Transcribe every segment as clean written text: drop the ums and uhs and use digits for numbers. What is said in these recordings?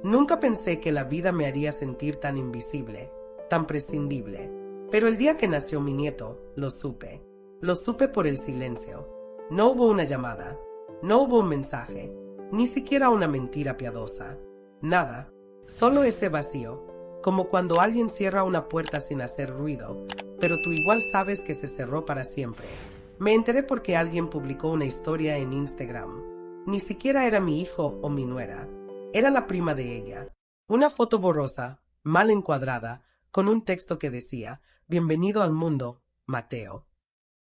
Nunca pensé que la vida me haría sentir tan invisible, tan prescindible. Pero el día que nació mi nieto, lo supe. Lo supe por el silencio. No hubo una llamada, no hubo un mensaje, ni siquiera una mentira piadosa. Nada, solo ese vacío, como cuando alguien cierra una puerta sin hacer ruido, pero tú igual sabes que se cerró para siempre. Me enteré porque alguien publicó una historia en Instagram. Ni siquiera era mi hijo o mi nuera. Era la prima de ella. Una foto borrosa, mal encuadrada, con un texto que decía: "Bienvenido al mundo, Mateo".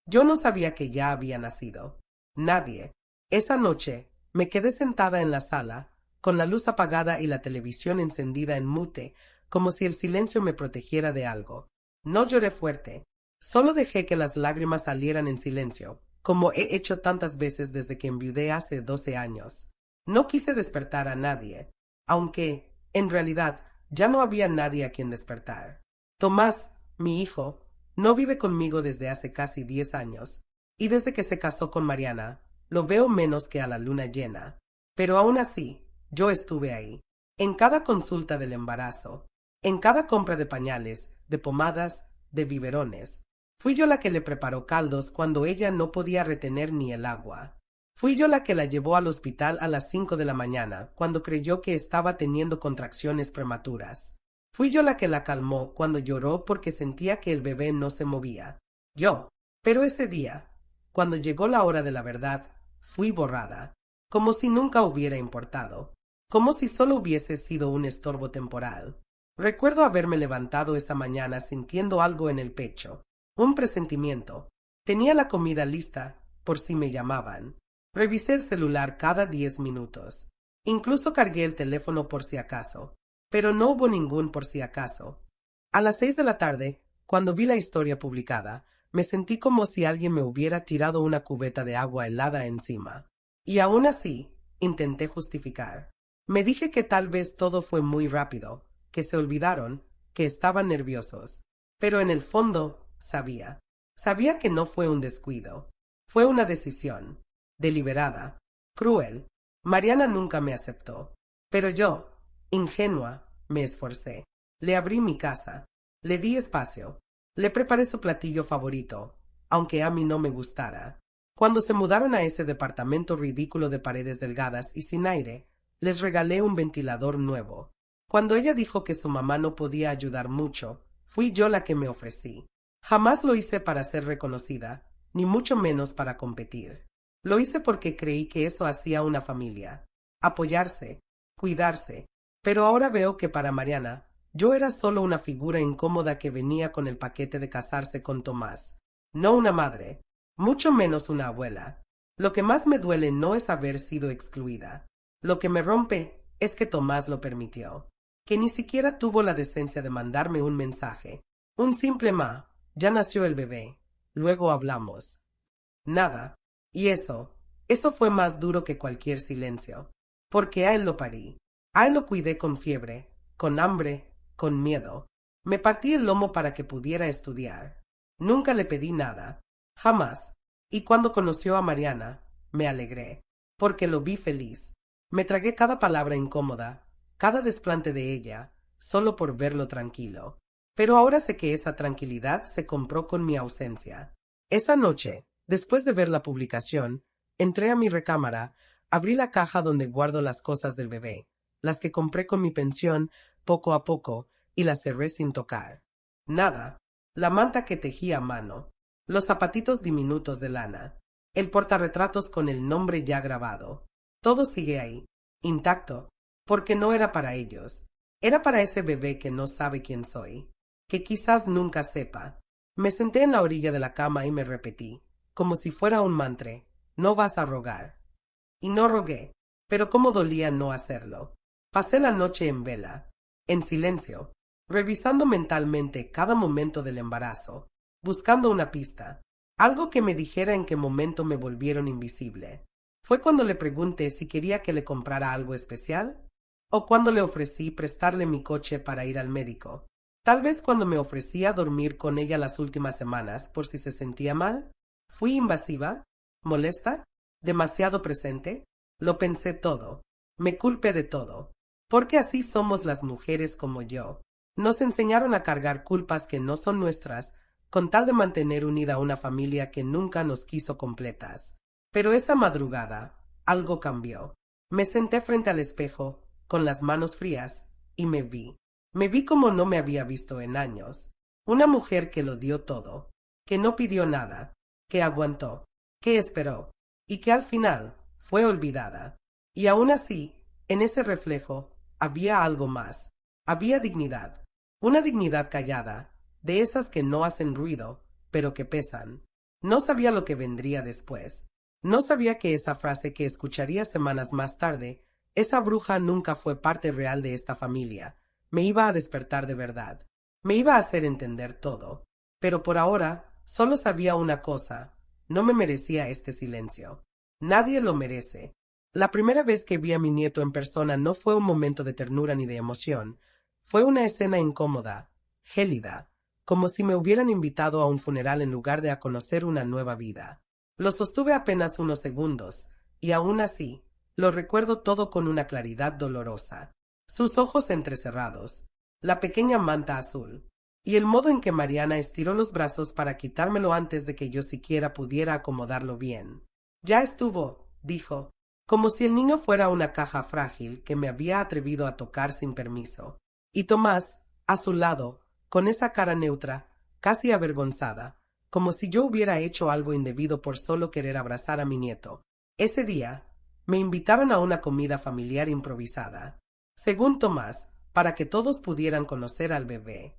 Yo no sabía que ya había nacido. Nadie. Esa noche, me quedé sentada en la sala, con la luz apagada y la televisión encendida en mute, como si el silencio me protegiera de algo. No lloré fuerte. Solo dejé que las lágrimas salieran en silencio, como he hecho tantas veces desde que enviudé hace 12 años. No quise despertar a nadie, aunque, en realidad, ya no había nadie a quien despertar. Tomás, mi hijo, no vive conmigo desde hace casi 10 años, y desde que se casó con Mariana, lo veo menos que a la luna llena. Pero aún así, yo estuve ahí, en cada consulta del embarazo, en cada compra de pañales, de pomadas, de biberones. Fui yo la que le preparó caldos cuando ella no podía retener ni el agua. Fui yo la que la llevó al hospital a las 5 de la mañana, cuando creyó que estaba teniendo contracciones prematuras. Fui yo la que la calmó cuando lloró porque sentía que el bebé no se movía. Yo. Pero ese día, cuando llegó la hora de la verdad, fui borrada, como si nunca hubiera importado, como si solo hubiese sido un estorbo temporal. Recuerdo haberme levantado esa mañana sintiendo algo en el pecho, un presentimiento. Tenía la comida lista, por si me llamaban. Revisé el celular cada 10 minutos. Incluso cargué el teléfono por si acaso. Pero no hubo ningún por si acaso. A las 6 de la tarde, cuando vi la historia publicada, me sentí como si alguien me hubiera tirado una cubeta de agua helada encima. Y aún así, intenté justificar. Me dije que tal vez todo fue muy rápido, que se olvidaron, que estaban nerviosos. Pero en el fondo, sabía. Sabía que no fue un descuido. Fue una decisión. Deliberada. Cruel. Mariana nunca me aceptó. Pero yo, ingenua, me esforcé. Le abrí mi casa. Le di espacio. Le preparé su platillo favorito, aunque a mí no me gustara. Cuando se mudaron a ese departamento ridículo de paredes delgadas y sin aire, les regalé un ventilador nuevo. Cuando ella dijo que su mamá no podía ayudar mucho, fui yo la que me ofrecí. Jamás lo hice para ser reconocida, ni mucho menos para competir. Lo hice porque creí que eso hacía una familia. Apoyarse, cuidarse. Pero ahora veo que para Mariana, yo era solo una figura incómoda que venía con el paquete de casarse con Tomás. No una madre, mucho menos una abuela. Lo que más me duele no es haber sido excluida. Lo que me rompe es que Tomás lo permitió. Que ni siquiera tuvo la decencia de mandarme un mensaje. Un simple "ma, ya nació el bebé. Luego hablamos". Nada. Y eso fue más duro que cualquier silencio. Porque a él lo parí. A él lo cuidé con fiebre, con hambre, con miedo. Me partí el lomo para que pudiera estudiar. Nunca le pedí nada. Jamás. Y cuando conoció a Mariana, me alegré. Porque lo vi feliz. Me tragué cada palabra incómoda, cada desplante de ella, solo por verlo tranquilo. Pero ahora sé que esa tranquilidad se compró con mi ausencia. Esa noche, después de ver la publicación, entré a mi recámara, abrí la caja donde guardo las cosas del bebé, las que compré con mi pensión poco a poco, y las cerré sin tocar. Nada. La manta que tejí a mano, los zapatitos diminutos de lana, el portarretratos con el nombre ya grabado. Todo sigue ahí, intacto, porque no era para ellos. Era para ese bebé que no sabe quién soy, que quizás nunca sepa. Me senté en la orilla de la cama y me repetí, como si fuera un mantra: no vas a rogar. Y no rogué, pero cómo dolía no hacerlo. Pasé la noche en vela, en silencio, revisando mentalmente cada momento del embarazo, buscando una pista, algo que me dijera en qué momento me volvieron invisible. Fue cuando le pregunté si quería que le comprara algo especial, o cuando le ofrecí prestarle mi coche para ir al médico. Tal vez cuando me ofrecía dormir con ella las últimas semanas por si se sentía mal. ¿Fui invasiva? ¿Molesta? ¿Demasiado presente? Lo pensé todo. Me culpé de todo. Porque así somos las mujeres como yo. Nos enseñaron a cargar culpas que no son nuestras, con tal de mantener unida una familia que nunca nos quiso completas. Pero esa madrugada, algo cambió. Me senté frente al espejo, con las manos frías, y me vi. Me vi como no me había visto en años. Una mujer que lo dio todo, que no pidió nada, que aguantó, que esperó, y que al final fue olvidada. Y aún así, en ese reflejo, había algo más. Había dignidad. Una dignidad callada, de esas que no hacen ruido, pero que pesan. No sabía lo que vendría después. No sabía que esa frase que escucharía semanas más tarde, esa bruja nunca fue parte real de esta familia, me iba a despertar de verdad. Me iba a hacer entender todo. Pero por ahora, solo sabía una cosa. No me merecía este silencio. Nadie lo merece. La primera vez que vi a mi nieto en persona no fue un momento de ternura ni de emoción. Fue una escena incómoda, gélida, como si me hubieran invitado a un funeral en lugar de a conocer una nueva vida. Lo sostuve apenas unos segundos, y aún así, lo recuerdo todo con una claridad dolorosa. Sus ojos entrecerrados, la pequeña manta azul, y el modo en que Mariana estiró los brazos para quitármelo antes de que yo siquiera pudiera acomodarlo bien. Ya estuvo, dijo, como si el niño fuera una caja frágil que me había atrevido a tocar sin permiso. Y Tomás, a su lado, con esa cara neutra, casi avergonzada, como si yo hubiera hecho algo indebido por solo querer abrazar a mi nieto. Ese día, me invitaron a una comida familiar improvisada, según Tomás, para que todos pudieran conocer al bebé.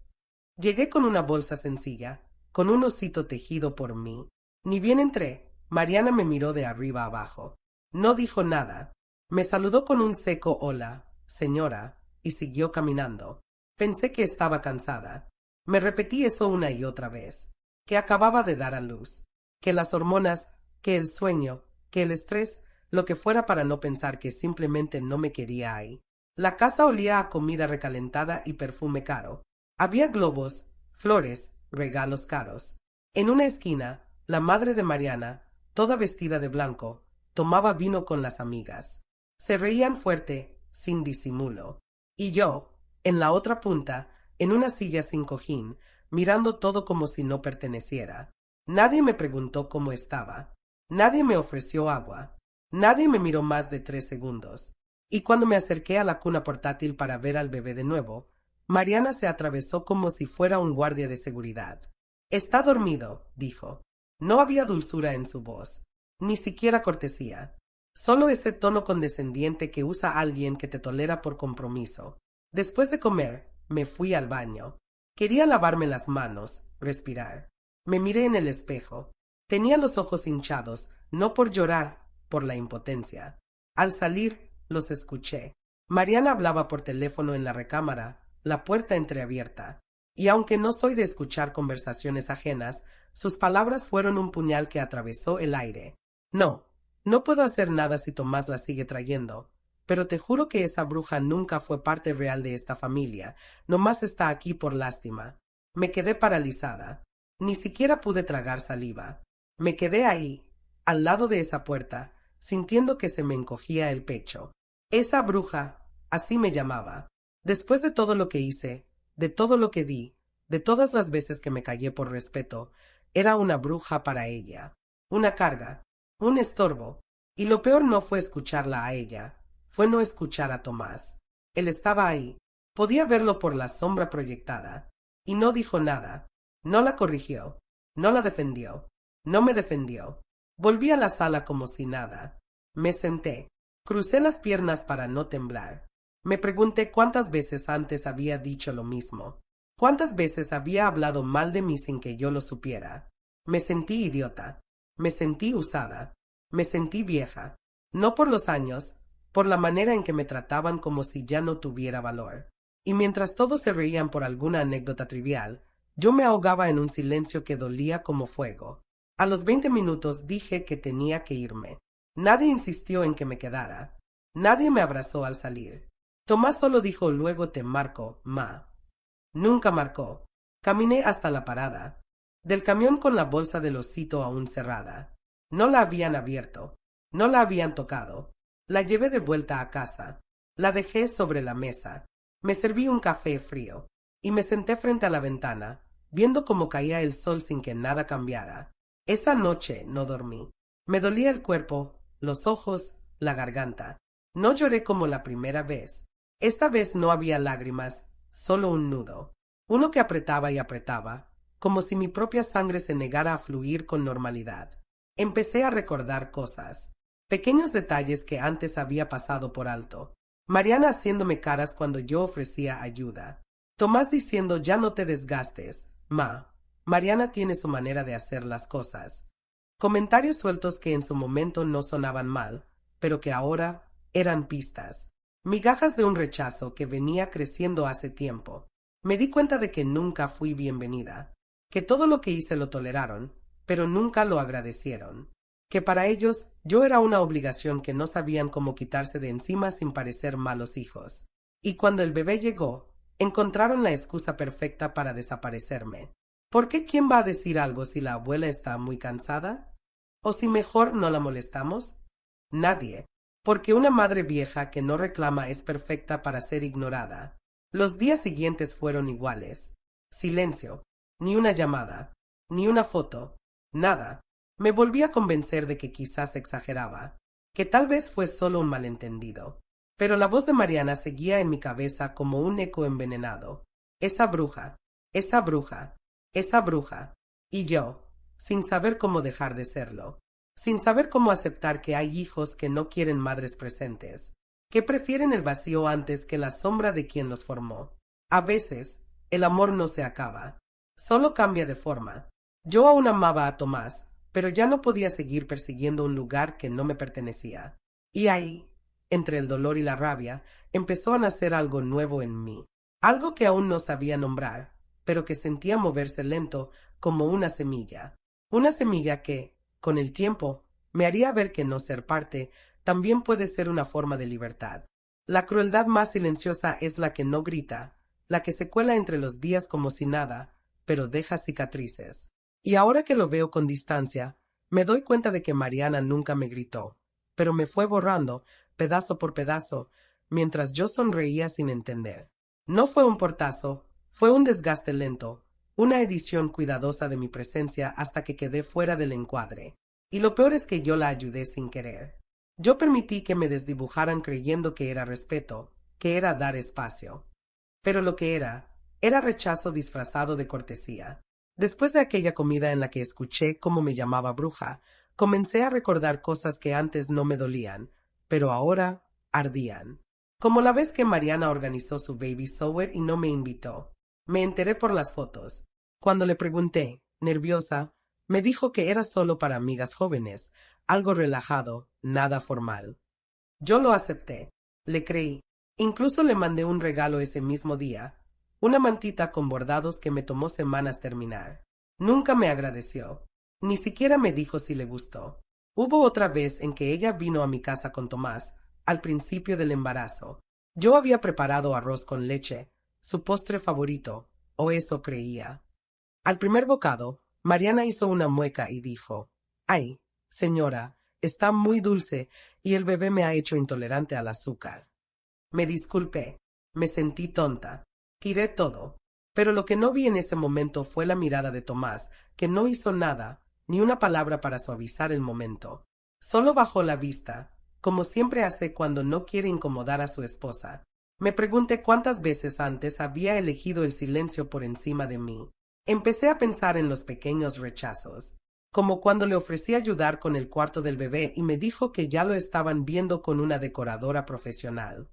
Llegué con una bolsa sencilla, con un osito tejido por mí. Ni bien entré, Mariana me miró de arriba abajo. No dijo nada. Me saludó con un seco hola, señora, y siguió caminando. Pensé que estaba cansada. Me repetí eso una y otra vez. Que acababa de dar a luz. Que las hormonas, que el sueño, que el estrés, lo que fuera para no pensar que simplemente no me quería ahí. La casa olía a comida recalentada y perfume caro. Había globos, flores, regalos caros. En una esquina, la madre de Mariana, toda vestida de blanco, tomaba vino con las amigas. Se reían fuerte, sin disimulo. Y yo, en la otra punta, en una silla sin cojín, mirando todo como si no perteneciera. Nadie me preguntó cómo estaba. Nadie me ofreció agua. Nadie me miró más de 3 segundos. Y cuando me acerqué a la cuna portátil para ver al bebé de nuevo, Mariana se atravesó como si fuera un guardia de seguridad. Está dormido, dijo. No había dulzura en su voz, ni siquiera cortesía. Solo ese tono condescendiente que usa alguien que te tolera por compromiso. Después de comer, me fui al baño. Quería lavarme las manos, respirar. Me miré en el espejo. Tenía los ojos hinchados, no por llorar, por la impotencia. Al salir, los escuché. Mariana hablaba por teléfono en la recámara, la puerta entreabierta. Y aunque no soy de escuchar conversaciones ajenas, sus palabras fueron un puñal que atravesó el aire. No puedo hacer nada si Tomás la sigue trayendo. Pero te juro que esa bruja nunca fue parte real de esta familia. Nomás está aquí por lástima. Me quedé paralizada. Ni siquiera pude tragar saliva. Me quedé ahí, al lado de esa puerta, sintiendo que se me encogía el pecho. Esa bruja, así me llamaba. Después de todo lo que hice, de todo lo que di, de todas las veces que me callé por respeto, era una bruja para ella. Una carga, un estorbo. Y lo peor no fue escucharla a ella, fue no escuchar a Tomás. Él estaba ahí. Podía verlo por la sombra proyectada. Y no dijo nada. No la corrigió. No la defendió. No me defendió. Volví a la sala como si nada. Me senté. Crucé las piernas para no temblar. Me pregunté cuántas veces antes había dicho lo mismo. Cuántas veces había hablado mal de mí sin que yo lo supiera. Me sentí idiota. Me sentí usada. Me sentí vieja. No por los años, por la manera en que me trataban como si ya no tuviera valor. Y mientras todos se reían por alguna anécdota trivial, yo me ahogaba en un silencio que dolía como fuego. A los 20 minutos dije que tenía que irme. Nadie insistió en que me quedara. Nadie me abrazó al salir. Tomás solo dijo luego te marco, ma. Nunca marcó. Caminé hasta la parada del camión con la bolsa del osito aún cerrada. No la habían abierto. No la habían tocado. La llevé de vuelta a casa. La dejé sobre la mesa. Me serví un café frío y me senté frente a la ventana, viendo cómo caía el sol sin que nada cambiara. Esa noche no dormí. Me dolía el cuerpo, los ojos, la garganta. No lloré como la primera vez. Esta vez no había lágrimas, solo un nudo. Uno que apretaba y apretaba, como si mi propia sangre se negara a fluir con normalidad. Empecé a recordar cosas, pequeños detalles que antes había pasado por alto. Mariana haciéndome caras cuando yo ofrecía ayuda. Tomás diciendo ya no te desgastes, ma. Mariana tiene su manera de hacer las cosas. Comentarios sueltos que en su momento no sonaban mal, pero que ahora eran pistas. Migajas de un rechazo que venía creciendo hace tiempo. Me di cuenta de que nunca fui bienvenida, que todo lo que hice lo toleraron, pero nunca lo agradecieron, que para ellos yo era una obligación que no sabían cómo quitarse de encima sin parecer malos hijos. Y cuando el bebé llegó, encontraron la excusa perfecta para desaparecerme. ¿Por qué quién va a decir algo si la abuela está muy cansada? ¿O si mejor no la molestamos? Nadie, porque una madre vieja que no reclama es perfecta para ser ignorada. Los días siguientes fueron iguales. Silencio, ni una llamada, ni una foto, nada. Me volví a convencer de que quizás exageraba, que tal vez fue solo un malentendido. Pero la voz de Mariana seguía en mi cabeza como un eco envenenado. Esa bruja, esa bruja, esa bruja. Y yo, sin saber cómo dejar de serlo, sin saber cómo aceptar que hay hijos que no quieren madres presentes, que prefieren el vacío antes que la sombra de quien los formó. A veces, el amor no se acaba, solo cambia de forma. Yo aún amaba a Tomás, pero ya no podía seguir persiguiendo un lugar que no me pertenecía. Y ahí, entre el dolor y la rabia, empezó a nacer algo nuevo en mí, algo que aún no sabía nombrar, pero que sentía moverse lento como una semilla que, con el tiempo, me haría ver que no ser parte también puede ser una forma de libertad. La crueldad más silenciosa es la que no grita, la que se cuela entre los días como si nada, pero deja cicatrices. Y ahora que lo veo con distancia, me doy cuenta de que Mariana nunca me gritó, pero me fue borrando, pedazo por pedazo, mientras yo sonreía sin entender. No fue un portazo, fue un desgaste lento, una edición cuidadosa de mi presencia hasta que quedé fuera del encuadre. Y lo peor es que yo la ayudé sin querer. Yo permití que me desdibujaran creyendo que era respeto, que era dar espacio. Pero lo que era rechazo disfrazado de cortesía. Después de aquella comida en la que escuché cómo me llamaba bruja, comencé a recordar cosas que antes no me dolían, pero ahora ardían. Como la vez que Mariana organizó su baby shower y no me invitó. Me enteré por las fotos. Cuando le pregunté, nerviosa, me dijo que era solo para amigas jóvenes, algo relajado, nada formal. Yo lo acepté, le creí. Incluso le mandé un regalo ese mismo día, una mantita con bordados que me tomó semanas terminar. Nunca me agradeció, ni siquiera me dijo si le gustó. Hubo otra vez en que ella vino a mi casa con Tomás, al principio del embarazo. Yo había preparado arroz con leche, su postre favorito, o eso creía. Al primer bocado, Mariana hizo una mueca y dijo: «Ay, señora, está muy dulce y el bebé me ha hecho intolerante al azúcar». Me disculpé, me sentí tonta, tiré todo, pero lo que no vi en ese momento fue la mirada de Tomás, que no hizo nada, ni una palabra para suavizar el momento. Solo bajó la vista, como siempre hace cuando no quiere incomodar a su esposa. Me pregunté cuántas veces antes había elegido el silencio por encima de mí. Empecé a pensar en los pequeños rechazos, como cuando le ofrecí ayudar con el cuarto del bebé y me dijo que ya lo estaban viendo con una decoradora profesional.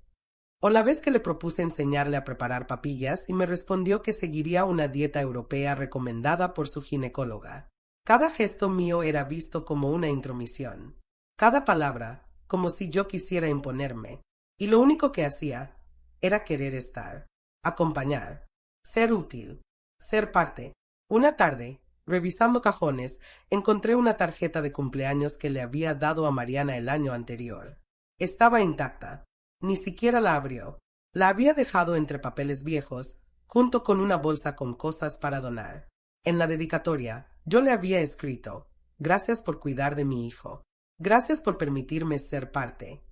O la vez que le propuse enseñarle a preparar papillas y me respondió que seguiría una dieta europea recomendada por su ginecóloga. Cada gesto mío era visto como una intromisión. Cada palabra, como si yo quisiera imponerme. Y lo único que hacía era querer estar, acompañar, ser útil, ser parte. Una tarde, revisando cajones, encontré una tarjeta de cumpleaños que le había dado a Mariana el año anterior. Estaba intacta. Ni siquiera la abrió. La había dejado entre papeles viejos, junto con una bolsa con cosas para donar. En la dedicatoria, yo le había escrito: «Gracias por cuidar de mi hijo. Gracias por permitirme ser parte».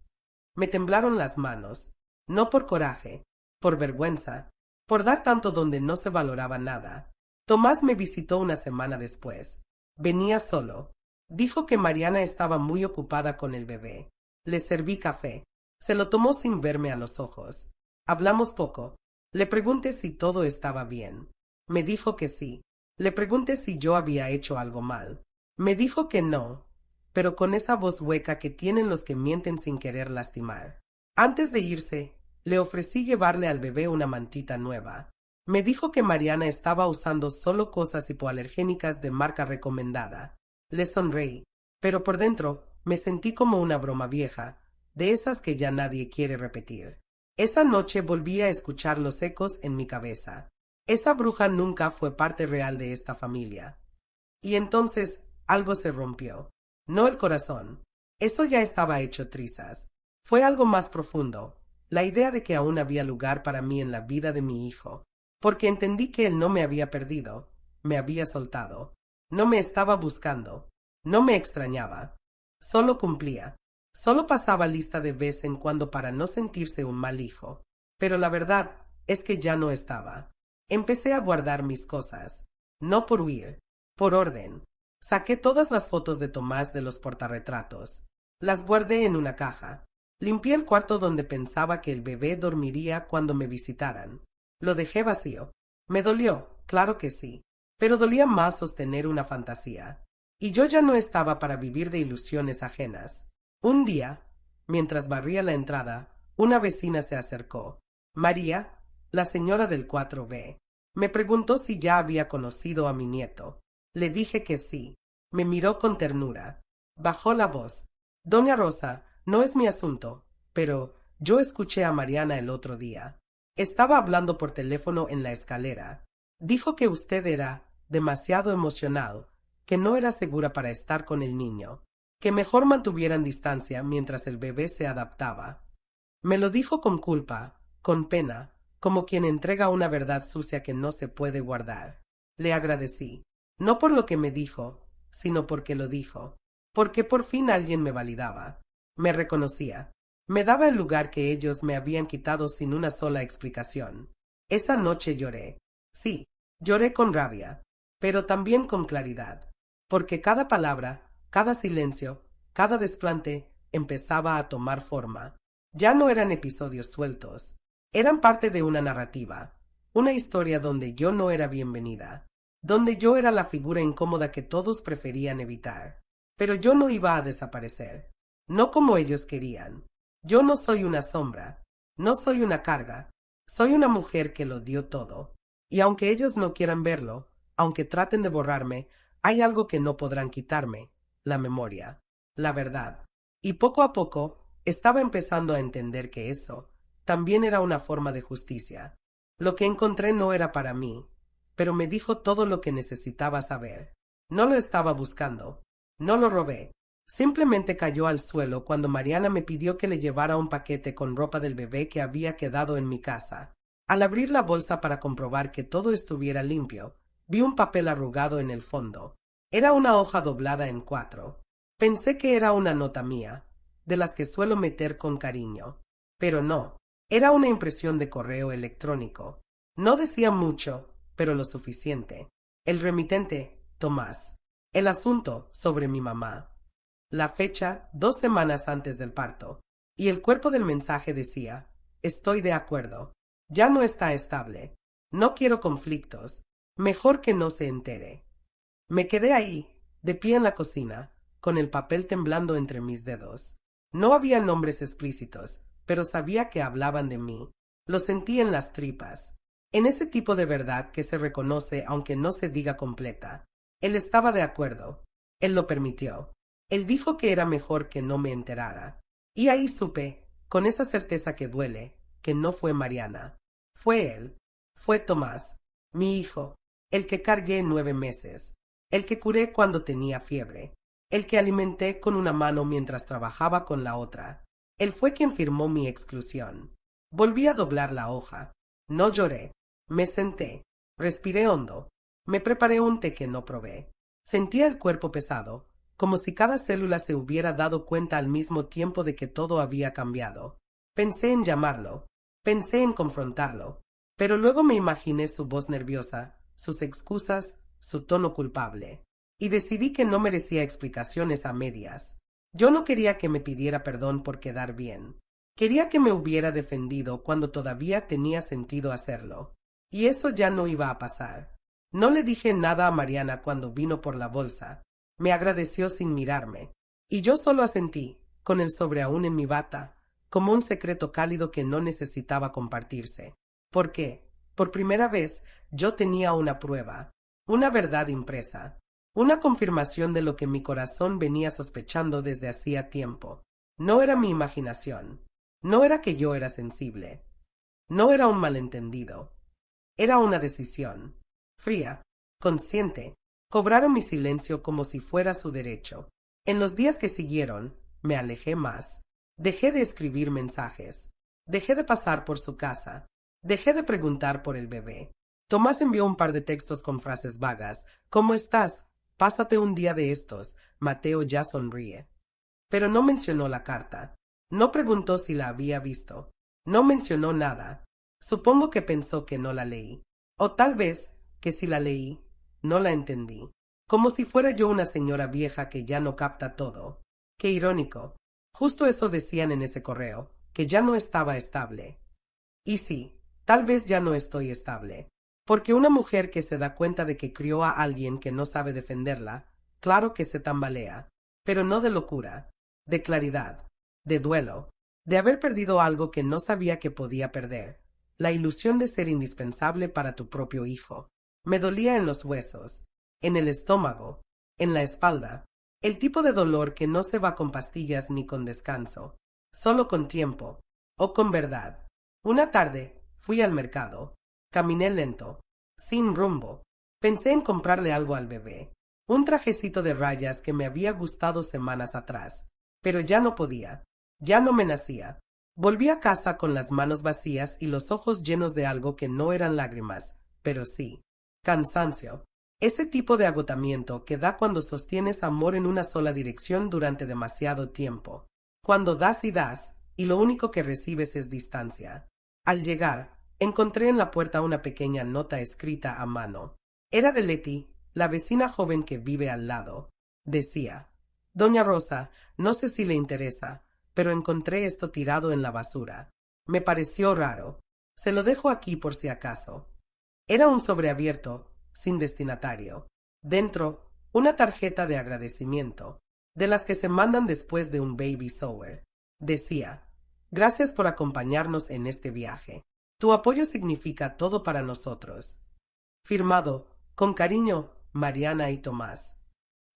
Me temblaron las manos. No por coraje, por vergüenza, por dar tanto donde no se valoraba nada. Tomás me visitó una semana después. Venía solo. Dijo que Mariana estaba muy ocupada con el bebé. Le serví café. Se lo tomó sin verme a los ojos. Hablamos poco. Le pregunté si todo estaba bien. Me dijo que sí. Le pregunté si yo había hecho algo mal. Me dijo que no, pero con esa voz hueca que tienen los que mienten sin querer lastimar. Antes de irse, le ofrecí llevarle al bebé una mantita nueva. Me dijo que Mariana estaba usando solo cosas hipoalergénicas de marca recomendada. Le sonreí, pero por dentro me sentí como una broma vieja, de esas que ya nadie quiere repetir. Esa noche volví a escuchar los ecos en mi cabeza. Esa bruja nunca fue parte real de esta familia. Y entonces algo se rompió. No el corazón. Eso ya estaba hecho trizas. Fue algo más profundo. La idea de que aún había lugar para mí en la vida de mi hijo. Porque entendí que él no me había perdido. Me había soltado. No me estaba buscando. No me extrañaba. Solo cumplía. Solo pasaba lista de vez en cuando para no sentirse un mal hijo. Pero la verdad es que ya no estaba. Empecé a guardar mis cosas. No por huir. Por orden. Saqué todas las fotos de Tomás de los portarretratos. Las guardé en una caja. Limpié el cuarto donde pensaba que el bebé dormiría cuando me visitaran. Lo dejé vacío. Me dolió, claro que sí, pero dolía más sostener una fantasía. Y yo ya no estaba para vivir de ilusiones ajenas. Un día, mientras barría la entrada, una vecina se acercó. María, la señora del 4B. Me preguntó si ya había conocido a mi nieto. Le dije que sí. Me miró con ternura. Bajó la voz. Doña Rosa, no es mi asunto, pero yo escuché a Mariana el otro día. Estaba hablando por teléfono en la escalera. Dijo que usted era demasiado emocional, que no era segura para estar con el niño, que mejor mantuvieran distancia mientras el bebé se adaptaba. Me lo dijo con culpa, con pena, como quien entrega una verdad sucia que no se puede guardar. Le agradecí, no por lo que me dijo, sino porque lo dijo, porque por fin alguien me validaba, me reconocía, me daba el lugar que ellos me habían quitado sin una sola explicación. Esa noche lloré. Sí, lloré con rabia, pero también con claridad, porque cada palabra, cada silencio, cada desplante empezaba a tomar forma. Ya no eran episodios sueltos, eran parte de una narrativa, una historia donde yo no era bienvenida, donde yo era la figura incómoda que todos preferían evitar. Pero yo no iba a desaparecer, no como ellos querían. Yo no soy una sombra, no soy una carga, soy una mujer que lo dio todo. Y aunque ellos no quieran verlo, aunque traten de borrarme, hay algo que no podrán quitarme, la memoria, la verdad. Y poco a poco estaba empezando a entender que eso también era una forma de justicia. Lo que encontré no era para mí, pero me dijo todo lo que necesitaba saber. No lo estaba buscando, no lo robé. Simplemente cayó al suelo cuando Mariana me pidió que le llevara un paquete con ropa del bebé que había quedado en mi casa. Al abrir la bolsa para comprobar que todo estuviera limpio, vi un papel arrugado en el fondo. Era una hoja doblada en 4. Pensé que era una nota mía, de las que suelo meter con cariño. Pero no, era una impresión de correo electrónico. No decía mucho, pero lo suficiente. El remitente, Tomás. El asunto, sobre mi mamá. La fecha, 2 semanas antes del parto. Y el cuerpo del mensaje decía: estoy de acuerdo. Ya no está estable. No quiero conflictos. Mejor que no se entere. Me quedé ahí, de pie en la cocina, con el papel temblando entre mis dedos. No había nombres explícitos, pero sabía que hablaban de mí. Lo sentí en las tripas. En ese tipo de verdad que se reconoce aunque no se diga completa. Él estaba de acuerdo. Él lo permitió. Él dijo que era mejor que no me enterara. Y ahí supe, con esa certeza que duele, que no fue Mariana. Fue él. Fue Tomás, mi hijo, el que cargué 9 meses, el que curé cuando tenía fiebre, el que alimenté con una mano mientras trabajaba con la otra. Él fue quien firmó mi exclusión. Volví a doblar la hoja. No lloré. Me senté. Respiré hondo. Me preparé un té que no probé. Sentía el cuerpo pesado, como si cada célula se hubiera dado cuenta al mismo tiempo de que todo había cambiado. Pensé en llamarlo, Pensé en confrontarlo, pero luego me imaginé su voz nerviosa, sus excusas, su tono culpable, y decidí que no merecía explicaciones a medias. Yo no quería que me pidiera perdón por quedar bien. Quería que me hubiera defendido cuando todavía tenía sentido hacerlo. Y eso ya no iba a pasar. No le dije nada a Mariana cuando vino por la bolsa. Me agradeció sin mirarme. Y yo solo asentí, con el sobre aún en mi bata, como un secreto cálido que no necesitaba compartirse. Porque, por primera vez, yo tenía una prueba, una verdad impresa, una confirmación de lo que mi corazón venía sospechando desde hacía tiempo. No era mi imaginación. No era que yo era sensible. No era un malentendido. Era una decisión. Fría, consciente. Cobraron mi silencio como si fuera su derecho. En los días que siguieron, me alejé más. Dejé de escribir mensajes. Dejé de pasar por su casa. Dejé de preguntar por el bebé. Tomás envió un par de textos con frases vagas. ¿Cómo estás? Pásate un día de estos. Mateo ya sonríe. Pero no mencionó la carta. No preguntó si la había visto. No mencionó nada. Supongo que pensó que no la leí. O tal vez que si la leí, no la entendí. Como si fuera yo una señora vieja que ya no capta todo. Qué irónico. Justo eso decían en ese correo, que ya no estaba estable. Y sí, tal vez ya no estoy estable. Porque una mujer que se da cuenta de que crió a alguien que no sabe defenderla, claro que se tambalea, pero no de locura, de claridad, de duelo, de haber perdido algo que no sabía que podía perder, la ilusión de ser indispensable para tu propio hijo. Me dolía en los huesos, en el estómago, en la espalda, el tipo de dolor que no se va con pastillas ni con descanso, solo con tiempo, o con verdad. Una tarde fui al mercado, caminé lento, sin rumbo. Pensé en comprarle algo al bebé, un trajecito de rayas que me había gustado semanas atrás, pero ya no podía, ya no me nacía. Volví a casa con las manos vacías y los ojos llenos de algo que no eran lágrimas, pero sí, cansancio. Ese tipo de agotamiento que da cuando sostienes amor en una sola dirección durante demasiado tiempo. Cuando das y lo único que recibes es distancia. Al llegar, encontré en la puerta una pequeña nota escrita a mano. Era de Leti, la vecina joven que vive al lado. Decía: Doña Rosa, no sé si le interesa, pero encontré esto tirado en la basura. Me pareció raro. Se lo dejo aquí por si acaso. Era un sobre abierto, sin destinatario. Dentro, una tarjeta de agradecimiento, de las que se mandan después de un baby shower. Decía: Gracias por acompañarnos en este viaje. Tu apoyo significa todo para nosotros. Firmado, con cariño, Mariana y Tomás.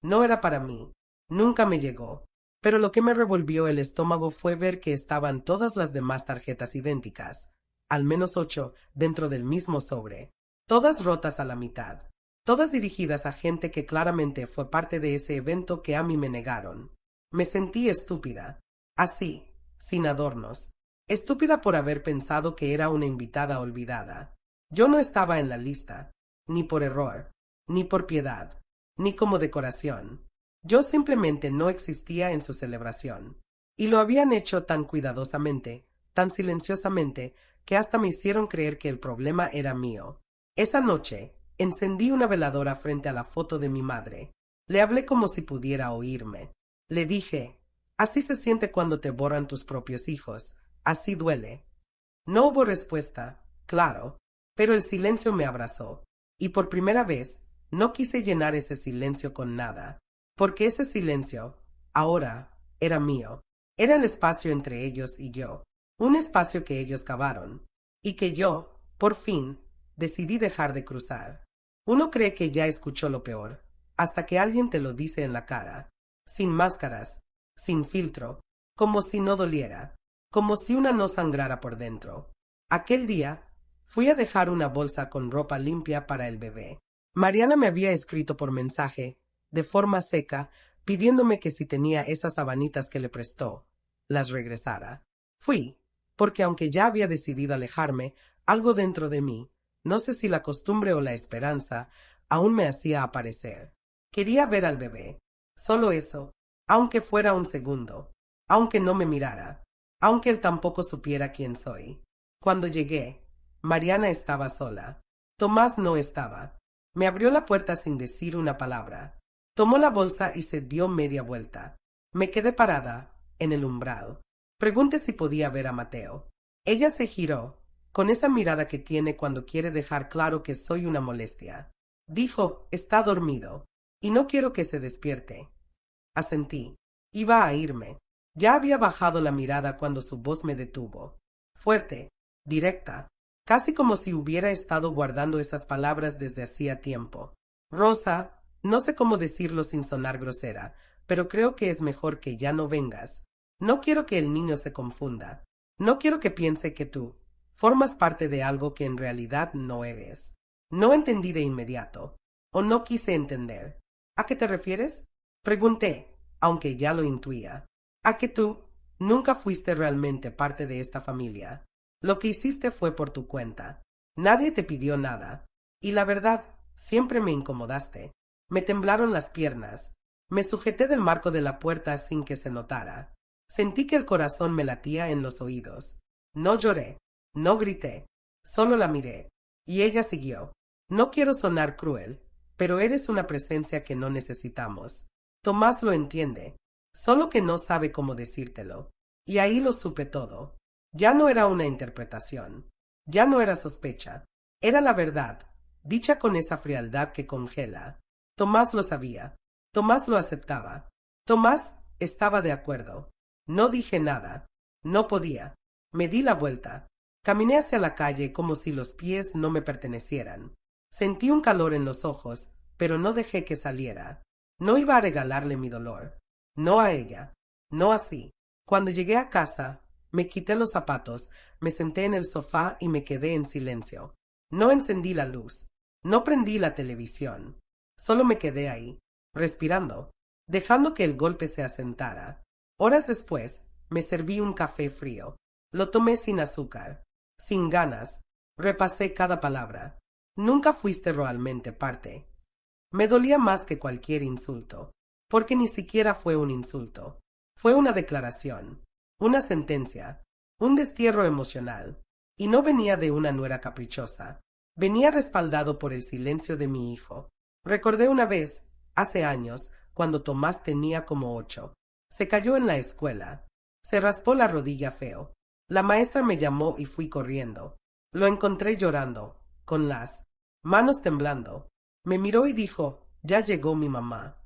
No era para mí. Nunca me llegó. Pero lo que me revolvió el estómago fue ver que estaban todas las demás tarjetas idénticas, al menos 8, dentro del mismo sobre, todas rotas a la mitad, todas dirigidas a gente que claramente fue parte de ese evento que a mí me negaron. Me sentí estúpida, así, sin adornos, estúpida por haber pensado que era una invitada olvidada. Yo no estaba en la lista, ni por error, ni por piedad, ni como decoración. Yo simplemente no existía en su celebración. Y lo habían hecho tan cuidadosamente, tan silenciosamente, que hasta me hicieron creer que el problema era mío. Esa noche, encendí una veladora frente a la foto de mi madre. Le hablé como si pudiera oírme. Le dije: Así se siente cuando te borran tus propios hijos. Así duele. No hubo respuesta, claro, pero el silencio me abrazó. Y por primera vez, no quise llenar ese silencio con nada. Porque ese silencio, ahora, era mío. Era el espacio entre ellos y yo. Un espacio que ellos cavaron. Y que yo, por fin, decidí dejar de cruzar. Uno cree que ya escuchó lo peor, hasta que alguien te lo dice en la cara. Sin máscaras, sin filtro, como si no doliera, como si una no sangrara por dentro. Aquel día, fui a dejar una bolsa con ropa limpia para el bebé. Mariana me había escrito por mensaje, de forma seca, pidiéndome que si tenía esas sabanitas que le prestó, las regresara. Fui, porque aunque ya había decidido alejarme, algo dentro de mí, no sé si la costumbre o la esperanza, aún me hacía aparecer. Quería ver al bebé. Solo eso, aunque fuera un segundo, aunque no me mirara, aunque él tampoco supiera quién soy. Cuando llegué, Mariana estaba sola. Tomás no estaba. Me abrió la puerta sin decir una palabra. Tomó la bolsa y se dio media vuelta. Me quedé parada, en el umbral. Pregunté si podía ver a Mateo. Ella se giró, con esa mirada que tiene cuando quiere dejar claro que soy una molestia. Dijo, está dormido, y no quiero que se despierte. Asentí. Iba a irme. Ya había bajado la mirada cuando su voz me detuvo. Fuerte, directa, casi como si hubiera estado guardando esas palabras desde hacía tiempo. Rosa, no sé cómo decirlo sin sonar grosera, pero creo que es mejor que ya no vengas. No quiero que el niño se confunda. No quiero que piense que tú formas parte de algo que en realidad no eres. No entendí de inmediato, o no quise entender. ¿A qué te refieres? Pregunté, aunque ya lo intuía. A que tú nunca fuiste realmente parte de esta familia. Lo que hiciste fue por tu cuenta. Nadie te pidió nada. Y la verdad, siempre me incomodaste. Me temblaron las piernas. Me sujeté del marco de la puerta sin que se notara. Sentí que el corazón me latía en los oídos. No lloré, no grité, solo la miré. Y ella siguió. No quiero sonar cruel, pero eres una presencia que no necesitamos. Tomás lo entiende, solo que no sabe cómo decírtelo. Y ahí lo supe todo. Ya no era una interpretación. Ya no era sospecha. Era la verdad, dicha con esa frialdad que congela. Tomás lo sabía. Tomás lo aceptaba. Tomás estaba de acuerdo. No dije nada. No podía. Me di la vuelta. Caminé hacia la calle como si los pies no me pertenecieran. Sentí un calor en los ojos, pero no dejé que saliera. No iba a regalarle mi dolor. No a ella. No así. Cuando llegué a casa, me quité los zapatos, me senté en el sofá y me quedé en silencio. No encendí la luz. No prendí la televisión. Solo me quedé ahí, respirando, dejando que el golpe se asentara. Horas después, me serví un café frío. Lo tomé sin azúcar, sin ganas. Repasé cada palabra. Nunca fuiste realmente parte. Me dolía más que cualquier insulto, porque ni siquiera fue un insulto. Fue una declaración, una sentencia, un destierro emocional. Y no venía de una nuera caprichosa. Venía respaldado por el silencio de mi hijo. Recordé una vez, hace años, cuando Tomás tenía como 8. Se cayó en la escuela. Se raspó la rodilla feo. La maestra me llamó y fui corriendo. Lo encontré llorando, con las manos temblando. Me miró y dijo, ya llegó mi mamá.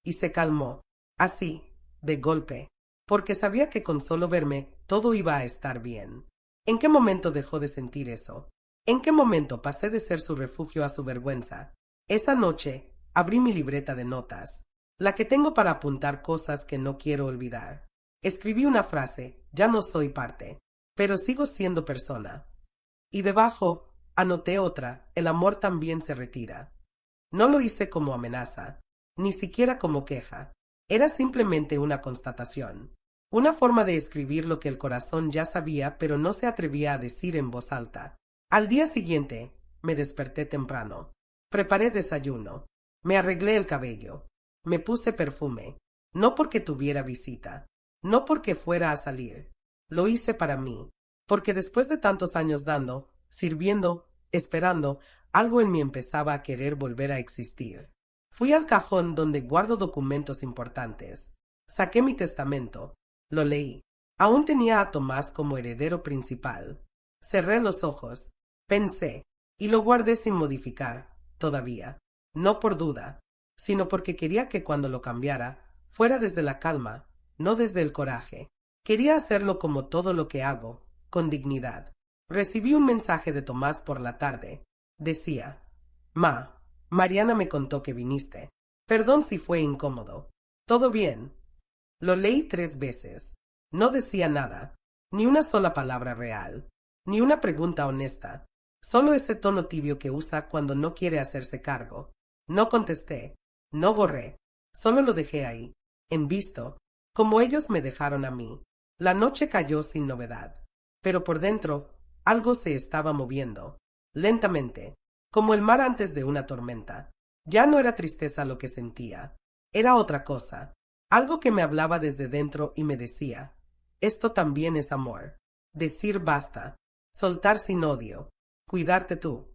Y se calmó, así, de golpe, porque sabía que con solo verme todo iba a estar bien. ¿En qué momento dejó de sentir eso? ¿En qué momento pasé de ser su refugio a su vergüenza? Esa noche abrí mi libreta de notas, la que tengo para apuntar cosas que no quiero olvidar. Escribí una frase, ya no soy parte, pero sigo siendo persona. Y debajo anoté otra, el amor también se retira. No lo hice como amenaza, ni siquiera como queja. Era simplemente una constatación. Una forma de escribir lo que el corazón ya sabía pero no se atrevía a decir en voz alta. Al día siguiente, me desperté temprano. Preparé desayuno. Me arreglé el cabello. Me puse perfume. No porque tuviera visita. No porque fuera a salir. Lo hice para mí. Porque después de tantos años dando, sirviendo, esperando, algo en mí empezaba a querer volver a existir. Fui al cajón donde guardo documentos importantes. Saqué mi testamento. Lo leí. Aún tenía a Tomás como heredero principal. Cerré los ojos. Pensé. Y lo guardé sin modificar, todavía. No por duda, sino porque quería que cuando lo cambiara, fuera desde la calma, no desde el coraje. Quería hacerlo como todo lo que hago, con dignidad. Recibí un mensaje de Tomás por la tarde. Decía, Mariana me contó que viniste. Perdón si fue incómodo. ¿Todo bien? Lo leí 3 veces. No decía nada, ni una sola palabra real, ni una pregunta honesta. Solo ese tono tibio que usa cuando no quiere hacerse cargo. No contesté, no borré, solo lo dejé ahí, en visto, como ellos me dejaron a mí. La noche cayó sin novedad, pero por dentro algo se estaba moviendo, lentamente, como el mar antes de una tormenta. Ya no era tristeza lo que sentía, era otra cosa, algo que me hablaba desde dentro y me decía, esto también es amor. Decir basta. Soltar sin odio. Cuidarte tú.